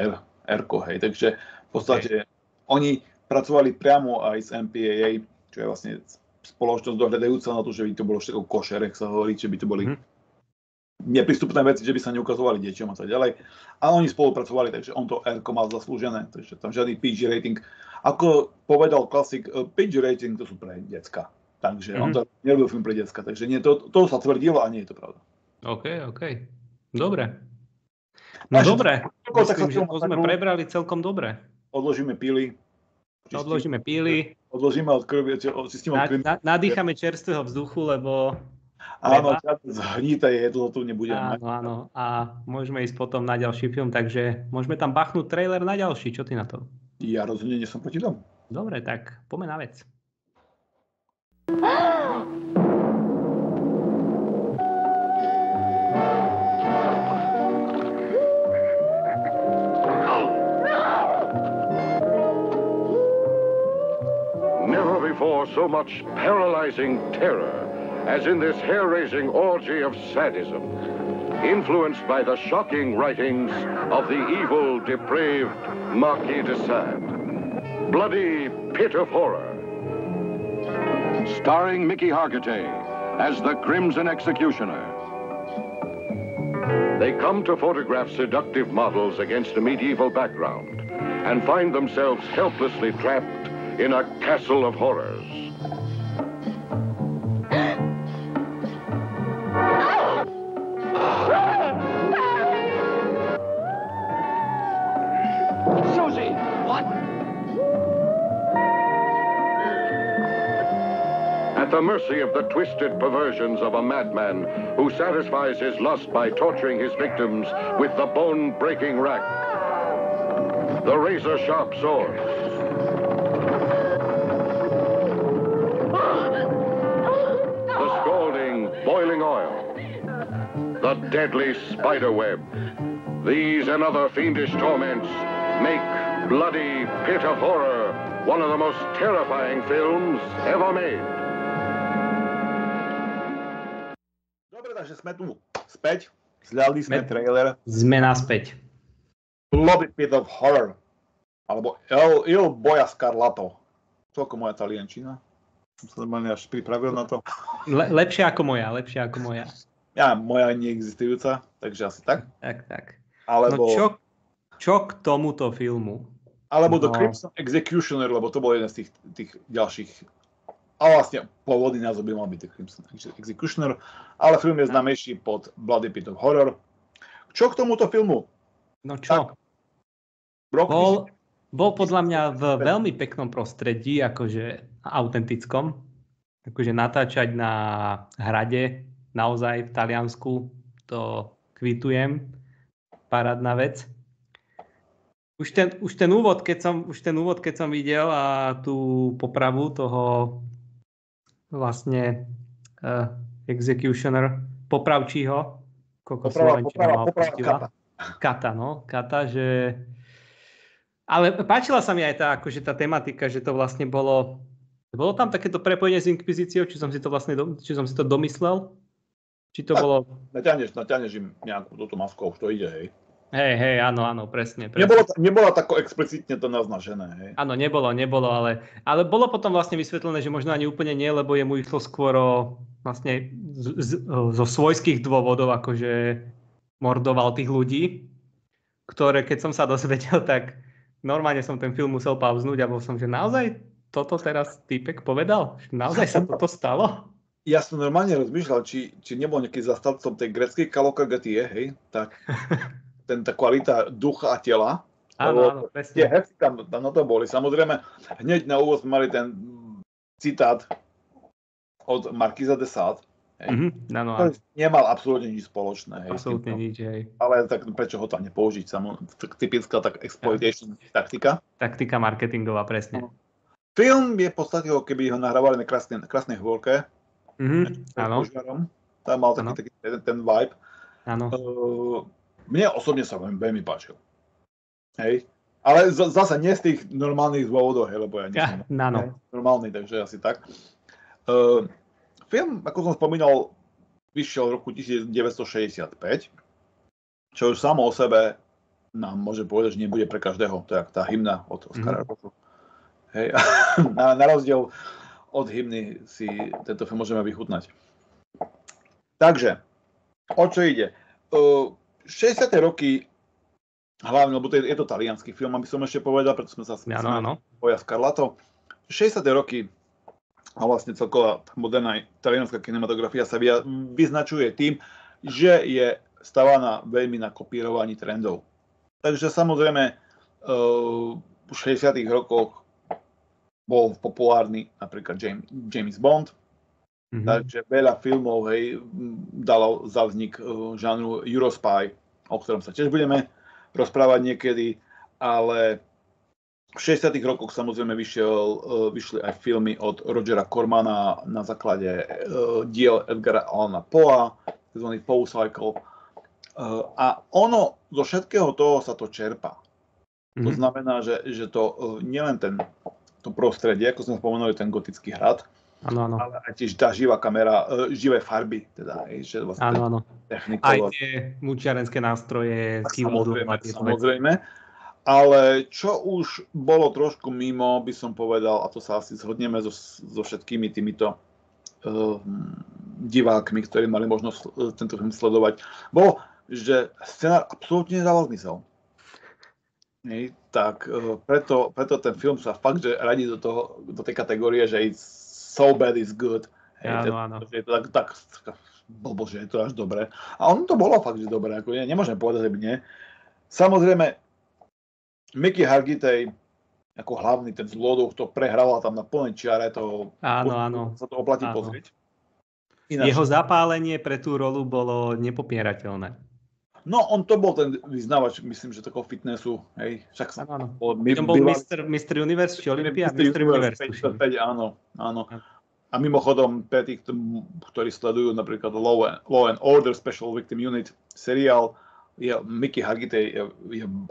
R-ko, hej. Takže v podstate oni pracovali priamo aj s MPAA, čo je vlastne spoločnosť dohľadajúca na to, že by to bolo všetko košer, jak sa hovorí, že by to boli neprístupné veci, že by sa neukazovali deťom a tak ďalej. A oni spolupracovali, takže on to R-ko mal zaslúžené, takže tam žiadny PG rating. Ako povedal klasik, PG rating to sú pre decka. Takže on to nerobil film pre decka, takže nie, to sa tvrdilo a nie je to pravda. OK. Dobre. No dobre, myslím, že to sme prebrali celkom dobre. Odložíme píly. Odložíme od krvi. Nadýchame čerstvého vzduchu, lebo... Áno, zhnité jedlo tu nebudeme. Áno. A môžeme ísť potom na ďalší film, takže môžeme tam bachnúť trailer na ďalší. Čo ty na to? Ja rozhodne nie som proti tomu. Dobre, tak poďme na vec. Never before so much paralyzing terror as in this hair-raising orgy of sadism, influenced by the shocking writings of the evil, depraved Marquis de Sade. Bloody Pit of Horror. Starring Mickey Hargitay as the Crimson Executioner. They come to photograph seductive models against a medieval background and find themselves helplessly trapped in a castle of horrors. Susie, what? At the mercy of the twisted perversions of a madman who satisfies his lust by torturing his victims with the bone-breaking rack, the razor-sharp swords, the scalding, boiling oil, the deadly spider web. These and other fiendish torments make Bloody Pit of Horror one of the most terrifying films ever made. Dobre, takže sme tu späť. Zľadli sme trailer. Sme naspäť. Bloody Pit of Horror. Alebo Il Boia Scarlato. Toľko moja taliančina. Som sa normálne až pripravil na to. Lepšia ako moja. Ja, moja neexistujúca, takže asi tak. Tak. Alebo... No čo k tomuto filmu? Alebo The Crimson Executioner, lebo to bol jeden z tých ďalších. A vlastne pôvodný názov by mal byť The Crimson Executioner, ale film je známejší pod Bloody Pit of Horror. Čo k tomuto filmu? No čo? Bol podľa mňa v veľmi peknom prostredí, akože autentickom. Akože natáčať na hrade, naozaj v Taliansku, to kvitujem. Parádna vec. Už ten úvod, keď som videl a tú popravu toho vlastne executioner, popravčího, Koľko slovenčina mal Kata. Kata, že... Ale páčila sa mi aj tá, akože tá tematika, že to vlastne bolo tam takéto prepojenie s inkvizíciou, či som si to domyslel? Či to tak, bolo... Natiahneš im nejakú túto masku, už to ide, hej. Hej, áno, presne. Nebola tako explicitne to naznačené, hej. Áno, nebolo, ale bolo potom vlastne vysvetlené, že možno ani úplne nie, lebo jemu išlo skôr vlastne zo svojských dôvodov, akože mordoval tých ľudí, ktoré keď som sa dozvedel, tak normálne som ten film musel pauznúť a bol som, že naozaj toto teraz týpek povedal? Naozaj sa toto stalo? Ja som normálne rozmýšľal, či nebol nejaký zastavcom tej gréckej kalokagatie, hej, tak tá kvalita ducha a tela. Áno, presne. Tie herci tam na to boli. Samozrejme, hneď na úvod sme mali ten citát od Marquisa de Sade. Áno. Nemal absolútne nič spoločné. Hej, absolútne nič, hej. Ale tak prečo ho tam nepoužiť? Typická tak exploitation taktika. Taktika marketingová, presne. Film je v podstate, keby ho nahrávali na krásnej hôrke. Áno. Tam mal taký ten vibe. Áno. Mne osobne sa veľmi páčil. Hej. Ale zase nie z tých normálnych dôvodov, hej, lebo ja nie som normálny, takže asi tak. Film, ako som spomínal, vyšiel v roku 1965, čo už samo o sebe nám môže povedať, že nebude pre každého. To je tá hymna od Oscara. Hej. Na rozdiel od hymny si tento film môžeme vychutnať. Takže, o čo ide? 60. roky, hlavne, lebo je to taliansky film, aby som ešte povedal, preto sme sa spoja Scarlato. 60. roky a vlastne celková moderná talianská kinematografia sa vyznačuje tým, že je stavaná veľmi na kopírovaní trendov. Takže samozrejme v 60. rokoch bol populárny napríklad James Bond, takže veľa filmov dalo za vznik žánru Eurospy, o ktorom sa tiež budeme rozprávať niekedy, ale v 60. rokoch samozrejme vyšli aj filmy od Rogera Cormana na základe diel Edgara Allana Poea, tzv. Poe Cycle. A ono zo všetkého toho sa to čerpá. To znamená, že to nielen to prostredie, ako sme spomenuli, ten gotický hrad, ale aj tiež tá živá kamera, živé farby, teda, že vlastne technikou. Aj tie mučiarenské nástroje, samozrejme. Ale čo už bolo trošku mimo, by som povedal, a to sa asi zhodneme so všetkými týmito divákmi, ktorí mali možnosť tento film sledovať, bolo, že scenár absolútne nedával zmysel. Tak preto ten film sa fakt, že radí do tej kategórie, že it's so bad is good. Áno. Že je to tak blbo, že je to až dobré. A ono to bolo fakt, že dobré. Ako nemôžem povedať, že by nie. Samozrejme, Mickey Hargitay ako hlavný ten zloduch to prehral tam na plnej čiare, áno. Sa to oplatí pozrieť. Jeho zapálenie pre tú rolu bolo nepopierateľné. No, on to bol ten vyznávač, myslím, že takého fitnessu, hej, však sa... Áno. On bol Mr. Universe, či Olympia? Mr. Universe, 5, áno. A mimochodom, pre tých, ktorí sledujú napríklad Law and Order Special Victim Unit seriál, Mickey Hargitay,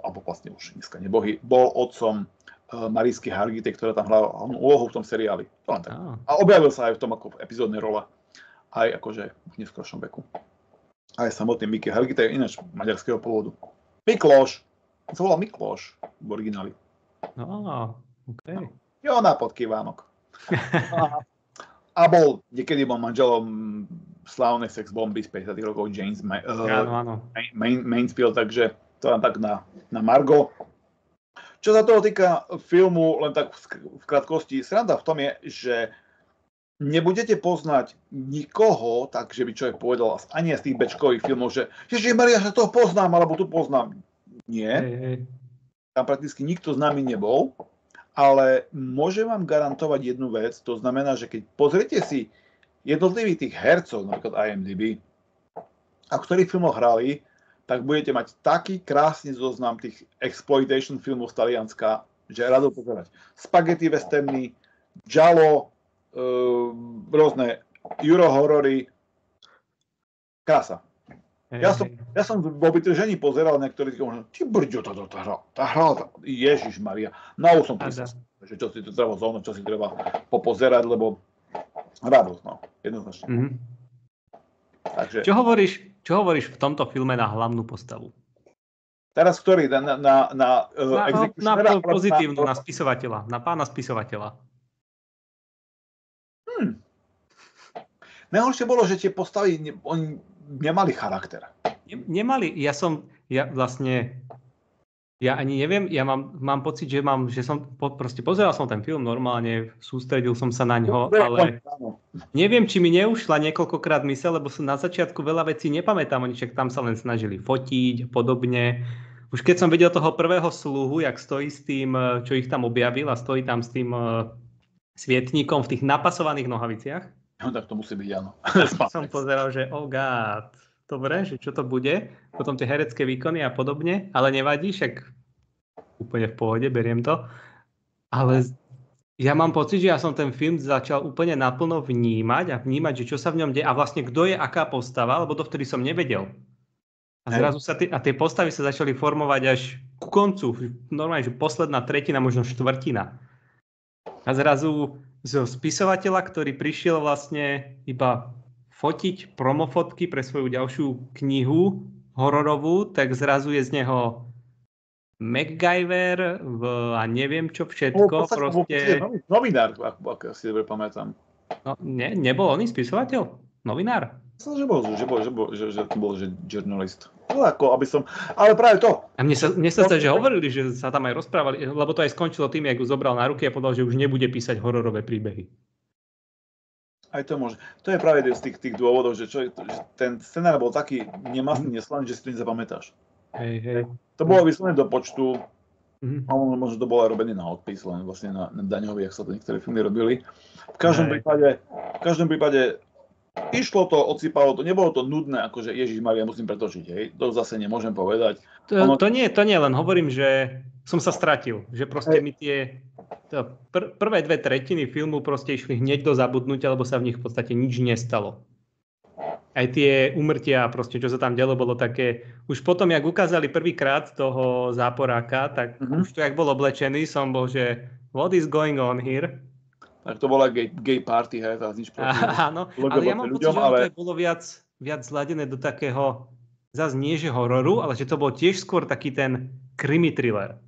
alebo vlastne už dneska nebohy, bol otcom Marišky Hargitay, ktorá tam hrala hlavnú úlohu v tom seriáli. A objavil sa aj v tom ako v epizódnej role, aj akože v neskôršom veku. Aj samotný Mickey Hargitay, ináč maďarského pôvodu. Mikloš, on sa volal Mikloš v origináli. Okay. Jona Podkývánok. A niekedy bol manželom slávnej sex bomby z 50. rokov James Mansfield, takže to len tak na Margo. Čo sa toho týka filmu, len tak v krátkosti, sranda v tom je, že nebudete poznať nikoho, takže by človek povedal ani z tých bečkových filmov, že Ježišmaria, že toho poznám, alebo tu poznám. Nie. Tam prakticky nikto z nami nebol, ale môžem vám garantovať jednu vec, to znamená, že keď pozriete si jednotlivých tých hercov, napríklad IMDb, a v ktorých filmoch hrali, tak budete mať taký krásny zoznam tých exploitation filmov z Talianska, že rado pozerať. Spaghetti westerny, giallo, rôzne eurohorory. Krása. Ja som v obitržení pozeral niektorých, ty brďo, tá hra, Ježišmaria. No už som prísal, že čo si to treba zónu, čo si treba popozerať, lebo radosť, no, jednoznačne. Mm-hmm. Takže, čo hovoríš v tomto filme na hlavnú postavu? teraz ktorý? Na pozitívnu, na spisovateľa, na pána spisovateľa. Najhoršie bolo, že tie postavy, oni nemali charakter. Nemali, ja ani neviem, ja mám pocit, že som proste pozeral som ten film normálne, sústredil som sa na ňo, ale neviem, či mi neušla niekoľkokrát myseľ, lebo som na začiatku veľa vecí nepamätám, oni však tam sa len snažili fotiť a podobne. Už keď som videl toho prvého sluhu, jak stojí s tým, čo ich tam objavil a stojí tam s tým svietníkom v tých napasovaných nohaviciach. No tak to musí byť, áno. Som pozeral, že oh god, dobre, že čo to bude, potom tie herecké výkony a podobne, ale nevadí, však úplne v pohode, beriem to. Ale ja mám pocit, že ja som ten film začal úplne naplno vnímať, že čo sa v ňom deje a vlastne kto je aká postava, lebo dovtedy som nevedel. A zrazu sa tie postavy sa začali formovať až ku koncu, normálne, že posledná tretina, možno štvrtina. A zrazu zo spisovateľa, ktorý prišiel vlastne iba fotiť promofotky pre svoju ďalšiu knihu hororovú, tak zrazu je z neho MacGyver a neviem čo všetko. Novinár, ak si dobre pamätám. No, nebol on spisovateľ? Novinár? Myslím, že to bol journalist. No, ako, aby som... Ale práve to. A mne sa že hovorili, že sa tam aj rozprávali, lebo to aj skončilo tým, jak ho zobral na ruky a povedal, že už nebude písať hororové príbehy. Aj to môže. To je práve z tých dôvodov, že ten scenár bol taký nemastný, neslaný, že si to nezapamätáš. Hej. To bolo vyslovené do počtu, možno to bolo robené na odpis, len vlastne na daňový, ak sa to niektoré filmy robili. V každom prípade išlo to, odsýpalo to, nebolo to nudné, akože Ježišmaria, musím pretočiť, hej, to zase nemôžem povedať. To nie, len hovorím, že som sa stratil, že proste mi tie prvé 2/3 filmu proste išli hneď do zabudnutia, lebo sa v nich v podstate nič nestalo. Aj tie úmrtia, proste, čo sa tam dialo, bolo také, už potom, jak ukázali prvýkrát toho záporáka, tak už to, jak bol oblečený, som bol, že what is going on here? Tak to bola gay party, hej, teraz nič proti. Áno, ale ja mám pocit, že to bolo viac zladené do takého, zase nie že hororu, ale že to bol tiež skôr taký ten krimi thriller.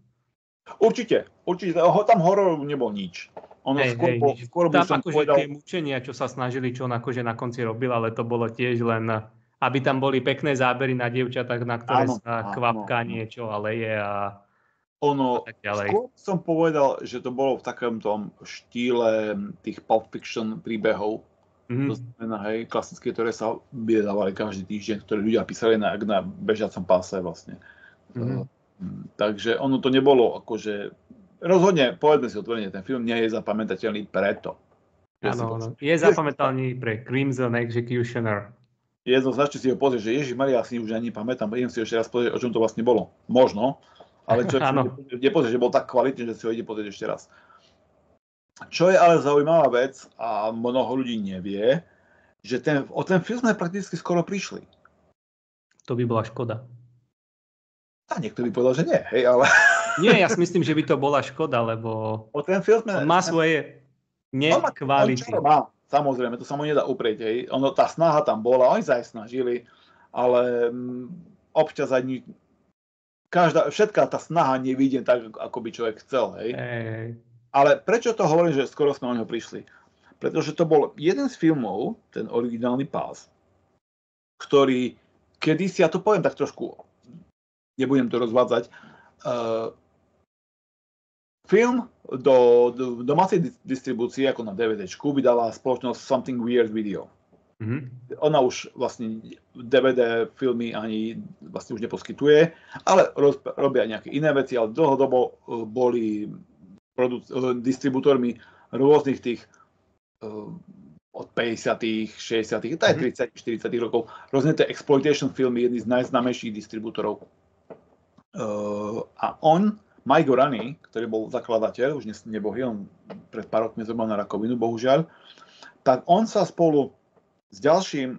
Určite, tam hororu nebol nič. Ono skôr by som akože povedal... Tie mučenia, čo sa snažili, čo on akože na konci robil, ale to bolo tiež len, aby tam boli pekné zábery na dievčatách, na ktoré sa kvapká niečo a leje a... Skôr som povedal, že to bolo v takom tom štýle tých Pulp Fiction príbehov. To znamená, hej, klasické, ktoré sa vydávali každý týždeň, ktoré ľudia písali na bežiacom páse vlastne. Takže ono to nebolo akože... Rozhodne, povedme si otvorene, ten film nie je zapamätateľný preto. Áno, je zapamätateľný pre Crimson Executioner. Jednoznačne si ho pozrieť, že Ježišmaria, si už ani pamätám, idem si ešte raz pozrieť, o čom to vlastne bolo. Možno. Ale čo nepozrieť, že bol tak kvalitný, že si ho ide pozrieť ešte raz. Čo je ale zaujímavá vec, a mnoho ľudí nevie, že o ten film sme prakticky skoro prišli. To by bola škoda. A niekto by povedal, že nie, hej, ale... Nie, ja si myslím, že by to bola škoda, lebo o ten film on má svoje nekvality. Samozrejme, to sa mu nedá uprieť, hej. Tá snaha tam bola, oni sa aj snažili, ale občas ani... Všetká tá snaha nevidie tak, ako by človek chcel, hej. Ale prečo to hovorím, že skoro sme o neho prišli? Pretože to bol jeden z filmov, ten originálny Pás, ktorý kedysi, ja to poviem tak trošku, nebudem to rozvádzať, film do domácej distribúcie, ako na DVDčku, vydala spoločnosť Something Weird Video. Ona už vlastne DVD filmy ani vlastne už neposkytuje, ale robia nejaké iné veci, ale dlhodobo boli distribútormi rôznych tých od 50., 60., aj 30., 40. rokov, rôzne tie exploitation filmy, jedný z najznámejších distribútorov. A Mike Gorani, ktorý bol zakladateľ, už nebohý, on pred pár rokmi zomrel na rakovinu, bohužiaľ, tak on sa spolu s ďalším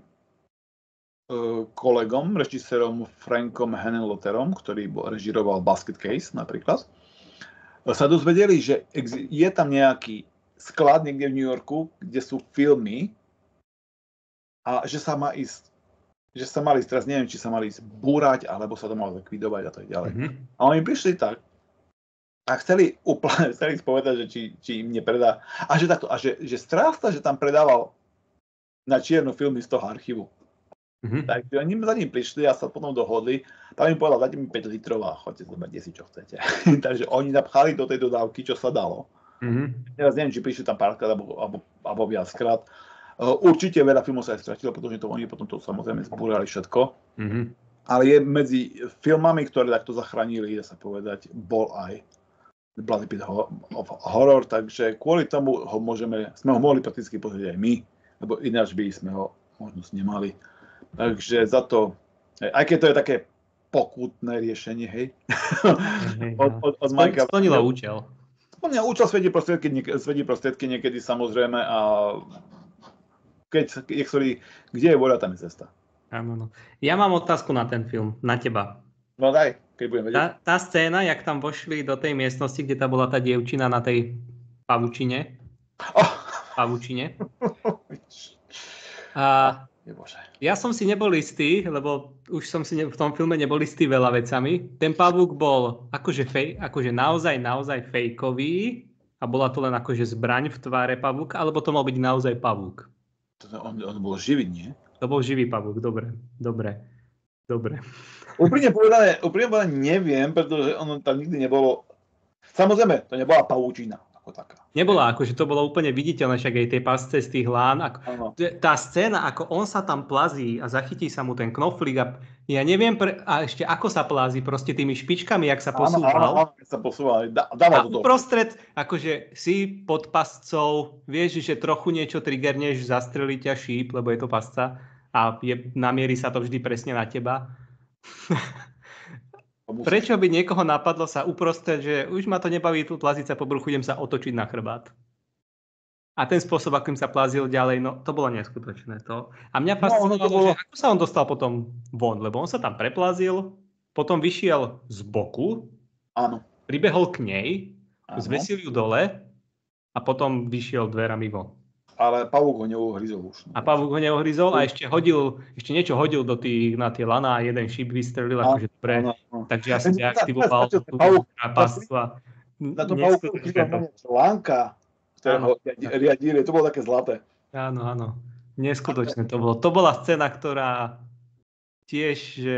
kolegom, režisérom Frankom Henenlotterom, ktorý režiroval Basket Case napríklad, sa dozvedeli, že je tam nejaký sklad niekde v New Yorku, kde sú filmy a že sa mali ísť, teraz neviem, či sa mali ísť búrať, alebo sa to malo likvidovať a tak ďalej. A oni prišli tak a chceli povedať, že či im nepredá. A že takto, že strásta, že tam predával na čierno filmy z toho archívu. Takže oni za ním prišli a sa potom dohodli. Tam im povedal, dajte mi 5 litrov a choďte zobrať si, čo chcete. Takže oni napchali do tej dodávky, čo sa dalo. Teraz neviem, či prišli tam párkrát alebo viackrát. Určite veľa filmov sa aj stratilo, pretože oni potom to samozrejme zbúrali všetko. Ale je medzi filmami, ktoré takto zachránili, dá sa povedať, bol aj Bloody Pit of Horror, takže kvôli tomu sme ho mohli prakticky pozrieť aj my, lebo ináč by sme ho možnosť nemali. Takže za to, aj keď to je také pokutné riešenie, hej. Od Majka. Splnilo účel. Splnilo účel, svedí prostriedky niekedy samozrejme a kde je voľa, tam je cesta. Áno. Ja mám otázku na ten film, na teba. No daj, keď budem vedieť. Tá scéna, jak tam vošli do tej miestnosti, kde tá bola tá dievčina na tej pavučine. Pavučine. A ja som si nebol istý, lebo už som si v tom filme nebol istý veľa vecami. Ten pavúk bol akože naozaj fejkový a bola to len akože zbraň v tváre pavúka, alebo to mal byť naozaj pavúk? On bol živý, nie? To bol živý pavúk, dobre. Úprimne povedané, neviem, pretože ono tam nikdy nebolo. Samozrejme, to nebola pavúčina ako taká. Nebola, akože to bolo úplne viditeľné, však aj tej pasce z tých lán. Tá scéna, ako on sa tam plazí a zachytí sa mu ten knoflík a ja neviem, a ešte ako sa plazí, proste tými špičkami, jak sa posúval. Áno, sa posúval. A uprostred, akože si pod pascou, vieš, že trochu niečo triggerneš, zastrelí ťa šíp, lebo je to pasca a namierí sa to vždy presne na teba. Prečo by niekoho napadlo sa uprostred, že už ma to nebaví tu plaziť sa po bruchu, idem sa otočiť na chrbát. A ten spôsob, akým sa plazil ďalej, no to bolo neskutočné to. A mňa fascinovalo, že ako sa on dostal potom von, lebo on sa tam preplazil, potom vyšiel z boku, pribehol k nej, zvesil ju dole a potom vyšiel dverami von. Ale pavúk ho neuhryzol už. A pavúk ho neuhryzol a ešte niečo hodil na tie laná a jeden šíp vystrelil, akože dobre. Takže ja som deaktivoval tú pascu a na to pavúku článka, ktorého riadili, to bolo také zlaté. Áno. Neskutočné to bolo. To bola scéna, ktorá tiež, že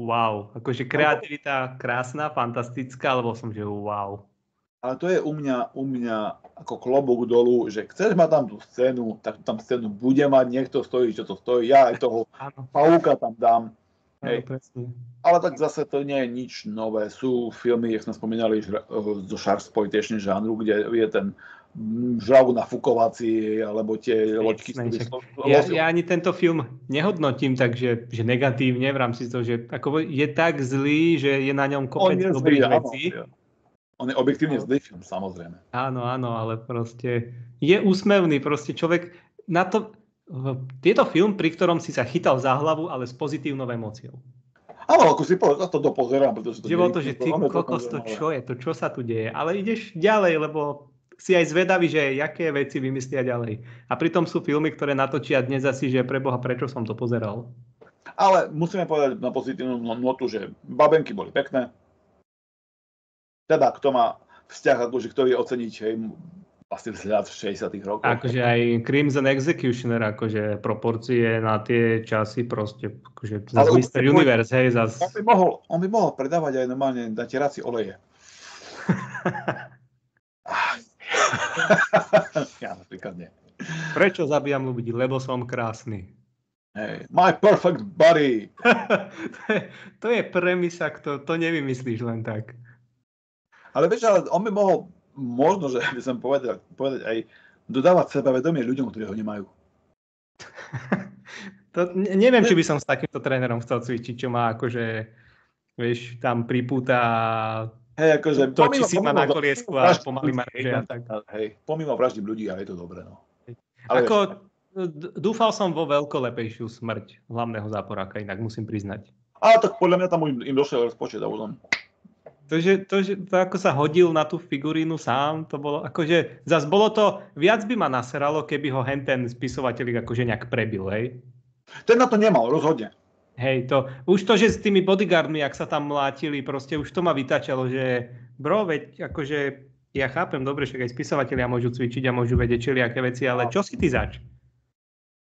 wow. Akože kreativita krásna, fantastická, lebo som, že wow. Ale to je u mňa ako klobúk dolu, že chceš mať tam tú scénu, tak tam scénu bude mať, niekto stojí, čo to stojí, ja aj toho pavúka tam dám. Hej. Ale tak zase to nie je nič nové. Sú filmy, jak sme spomínali, zo Sharksploitation žánru, kde je ten žrav nafukovací, alebo tie loďky. Ja ani tento film nehodnotím takže že negatívne v rámci toho, že ako je tak zlý, že je na ňom kopec dobrých vecí. On je objektívne zlý film, samozrejme. Áno, ale proste je úsmevný, proste človek na to. Je to film, pri ktorom si sa chytal za hlavu, ale s pozitívnou emóciou. Áno, ako si povedal, to dopozerám, pretože to je to, že ty kokos, to čo je, to čo sa tu deje, ale ideš ďalej, lebo si aj zvedavý, že aké veci vymyslia ďalej. A pritom sú filmy, ktoré natočia dnes asi, že preboha, prečo som to pozeral. Ale musíme povedať na pozitívnu notu, že babenky boli pekné. Teda, kto má vzťah, akože kto vie oceniť vlastne vzhľad v 60. rokoch. Akože aj Crimson Executioner, akože proporcie na tie časy proste, akože zase Mr. Universe, hej, zase. On by mohol predávať aj normálne na teraci oleje. Ja napríklad nie. Prečo zabíjam ľudí? Lebo som krásny. Hey, my perfect body. to je premisa, to nevymyslíš len tak. Ale vieš, on by mohol, možno, že by som povedať aj dodávať sebavedomie ľuďom, ktorí ho nemajú. Neviem, či by som s takýmto trénerom chcel cvičiť, čo má akože, vieš, tam pripúta akože točí si ma na koliesku a pomaly ma reže. Hej, pomimo vraždy ľudí, ale je to dobré, no. Ale ako Dúfal som vo veľkolepejšiu smrť hlavného záporáka, inak musím priznať. Ale tak podľa mňa tam im došiel rozpočet a už To, ako sa hodil na tú figurínu sám, to bolo akože, zas bolo to, viac by ma naseralo, keby ho henten spisovateľ akože nejak prebil, hej? Ten na to nemal, rozhodne. Hej, už to, že s tými bodyguardmi, ak sa tam mlátili, proste už to ma vytačalo, že bro, veď akože ja chápem, dobre, však aj spisovatelia môžu cvičiť a môžu vedieť všelijaké veci, ale čo si ty zač?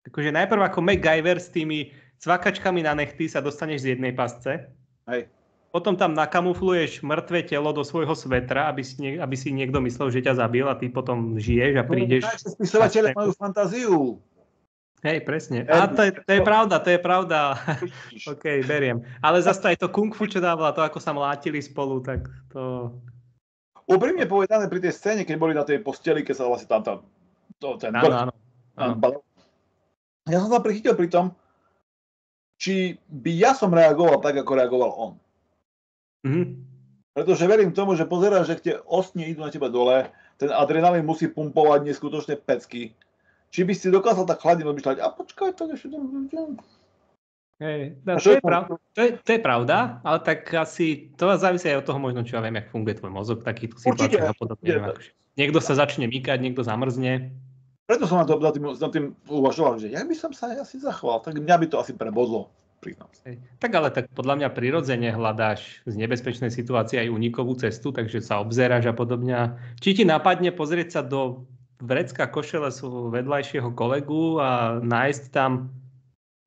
Akože najprv ako MacGyver s tými cvakačkami na nechty sa dostaneš z jednej pasce. Hej. Potom tam nakamufluješ mŕtve telo do svojho svetra, aby si niekto myslel, že ťa zabil a ty potom žiješ a prídeš... Spisovateľe majú fantáziu. Hej, presne. A to je pravda. OK, beriem. Ale zase aj to kung fu, čo dávala, to ako sa mlátili spolu, tak to... Úprimne povedané, pri tej scéne, keď boli na tej posteli, keď sa vlastne tam áno. Ja som sa prichytil pri tom, či by ja som reagoval tak, ako reagoval on. Pretože verím tomu, že pozeráš, že tie ostne idú na teba dole, ten adrenalín musí pumpovať neskutočné pecky. Či by si dokázal tak chladne rozmýšľať, a počkaj, tak ešte... Hej, to je pravda, ale tak asi to závisí aj od toho možno, čo ja viem, jak funguje tvoj mozog, takýto situáciách a podobne. Niekto sa začne mykať, niekto zamrzne. Preto som na tým uvažoval, že ja by som sa asi zachoval, tak mňa by to asi prebodlo. Tak ale tak podľa mňa prirodzene hľadáš z nebezpečnej situácie aj unikovú cestu, takže sa obzeráš a podobne. Či ti napadne pozrieť sa do vrecka košele svojho vedľajšieho kolegu a nájsť tam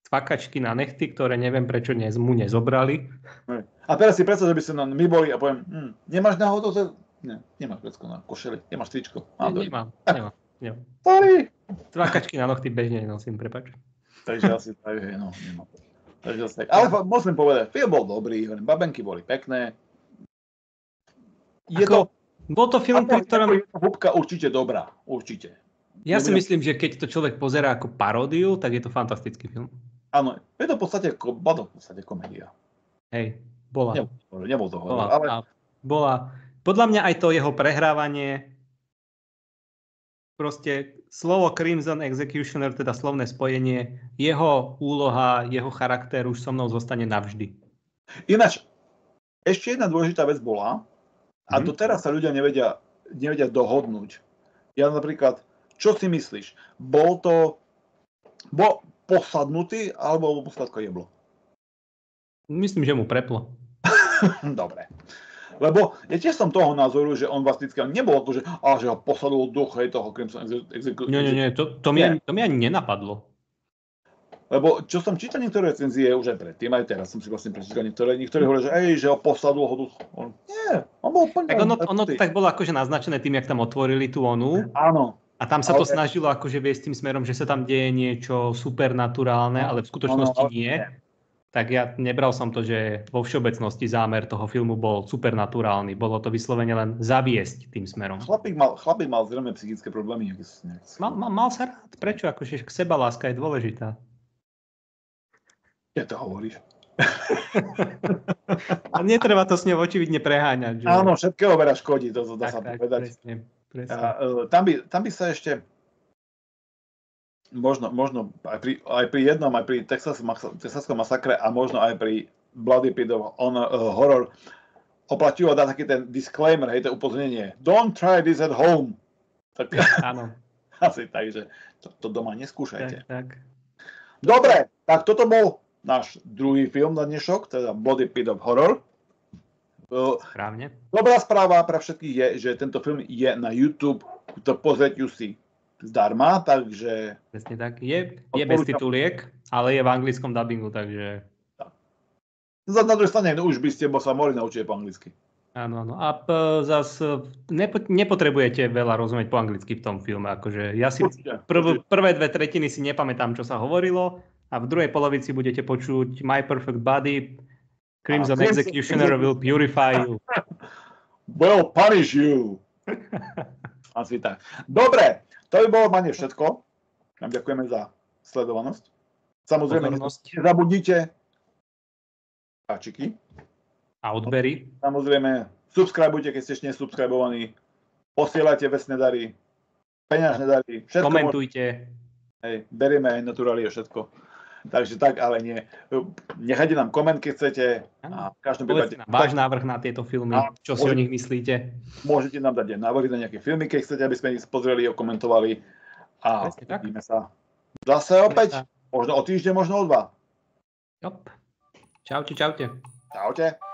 cvakačky na nechty, ktoré neviem prečo mu nezobrali. A teraz si predstav, že by sme my boli a poviem, nemáš náhodou to? Nie, nemáš vrecko na košeli, nemáš tričko. Nemám. Sorry. Cvakačky na nohty bežne nosím, prepáč. Takže asi tak, no, nemám. Ale musím povedať, film bol dobrý, babenky boli pekné. Bol to film, pri ktorom... Húbka určite dobrá, určite. Ja si myslím, že keď to človek pozerá ako paródiu, tak je to fantastický film. Áno, je to v podstate komédia. Hej, bola. Nebol to horor, ale... Bola. Podľa mňa aj to jeho prehrávanie, proste slovo Crimson Executioner, teda slovné spojenie, jeho úloha, jeho charakter už so mnou zostane navždy. Ináč, ešte jedna dôležitá vec bola, a doteraz sa ľudia nevedia dohodnúť. Ja napríklad, čo si myslíš? Bol posadnutý, alebo posladko jeblo? Myslím, že mu preplo. Dobre. Lebo ja tiež som toho názoru, že on vlastne nebol ako, že ho posadol duch toho Crimson Executioner. Nie, to mi ani nenapadlo. Lebo čo som čítal niektoré recenzie už aj predtým, aj teraz som si vlastne prečítal niektorí hovoria, že ho posadol ho duch. Nie, on bol plný. Tak ono tak bolo akože naznačené tým, jak tam otvorili tú onu. Áno. A tam sa to snažilo akože viesť tým smerom, že sa tam deje niečo supernaturálne, ale v skutočnosti nie. Tak ja nebral som to, že vo všeobecnosti zámer toho filmu bol supernaturálny. Bolo to vyslovene len zaviesť tým smerom. Chlapík mal zrejme psychické problémy. Mal sa rád. Prečo? Akože sebaláska je dôležitá. Ja to hovoríš. A netreba to s ňou očividne preháňať. Že? Áno, všetkého veľa škodí, to dá sa povedať. Presne. Tam by sa ešte možno aj pri jednom, aj pri Texaskom masakre a možno aj pri Bloody Pit of Horror oplatilo dať taký ten disclaimer, hej, to upozornenie. Don't try this at home. Tak, áno. Asi tak, že to doma neskúšajte. Tak. Dobre, tak toto bol náš druhý film na dnešok, teda Bloody Pit of Horror. Správne. Dobrá správa pre všetkých je, že tento film je na YouTube, to pozrieť si zdarma, takže... Presne tak. Je bez tituliek, ale je v anglickom dubbingu, takže... Na druhej strane, už by ste sa mohli naučiť po anglicky. Áno. A zase nepotrebujete veľa rozumieť po anglicky v tom filme. Akože ja si prvé 2/3 si nepamätám, čo sa hovorilo, a v druhej polovici budete počuť My Perfect Body, Crimson Executioner will purify you. Will punish you. Asi tak. Dobre, to by bolo mane všetko. Vám ďakujeme za sledovanosť. Samozrejme, nezabudnite páčiky. A odbery. Samozrejme, subscribujte, keď ste ešte nesubscribovaní. Posielajte vecné dary, peňažné dary. Komentujte. Hej, berieme aj naturálie všetko. Takže tak, ale nie. Nechajte nám koment, keď chcete. A v každom prípade... Váš návrh na tieto filmy, čo si o nich myslíte. Môžete nám dať aj návrhy na nejaké filmy, keď chcete, aby sme ich pozreli, okomentovali. A vidíme sa zase opäť. Možno o týždeň, možno o 2. Čaute. Čaute.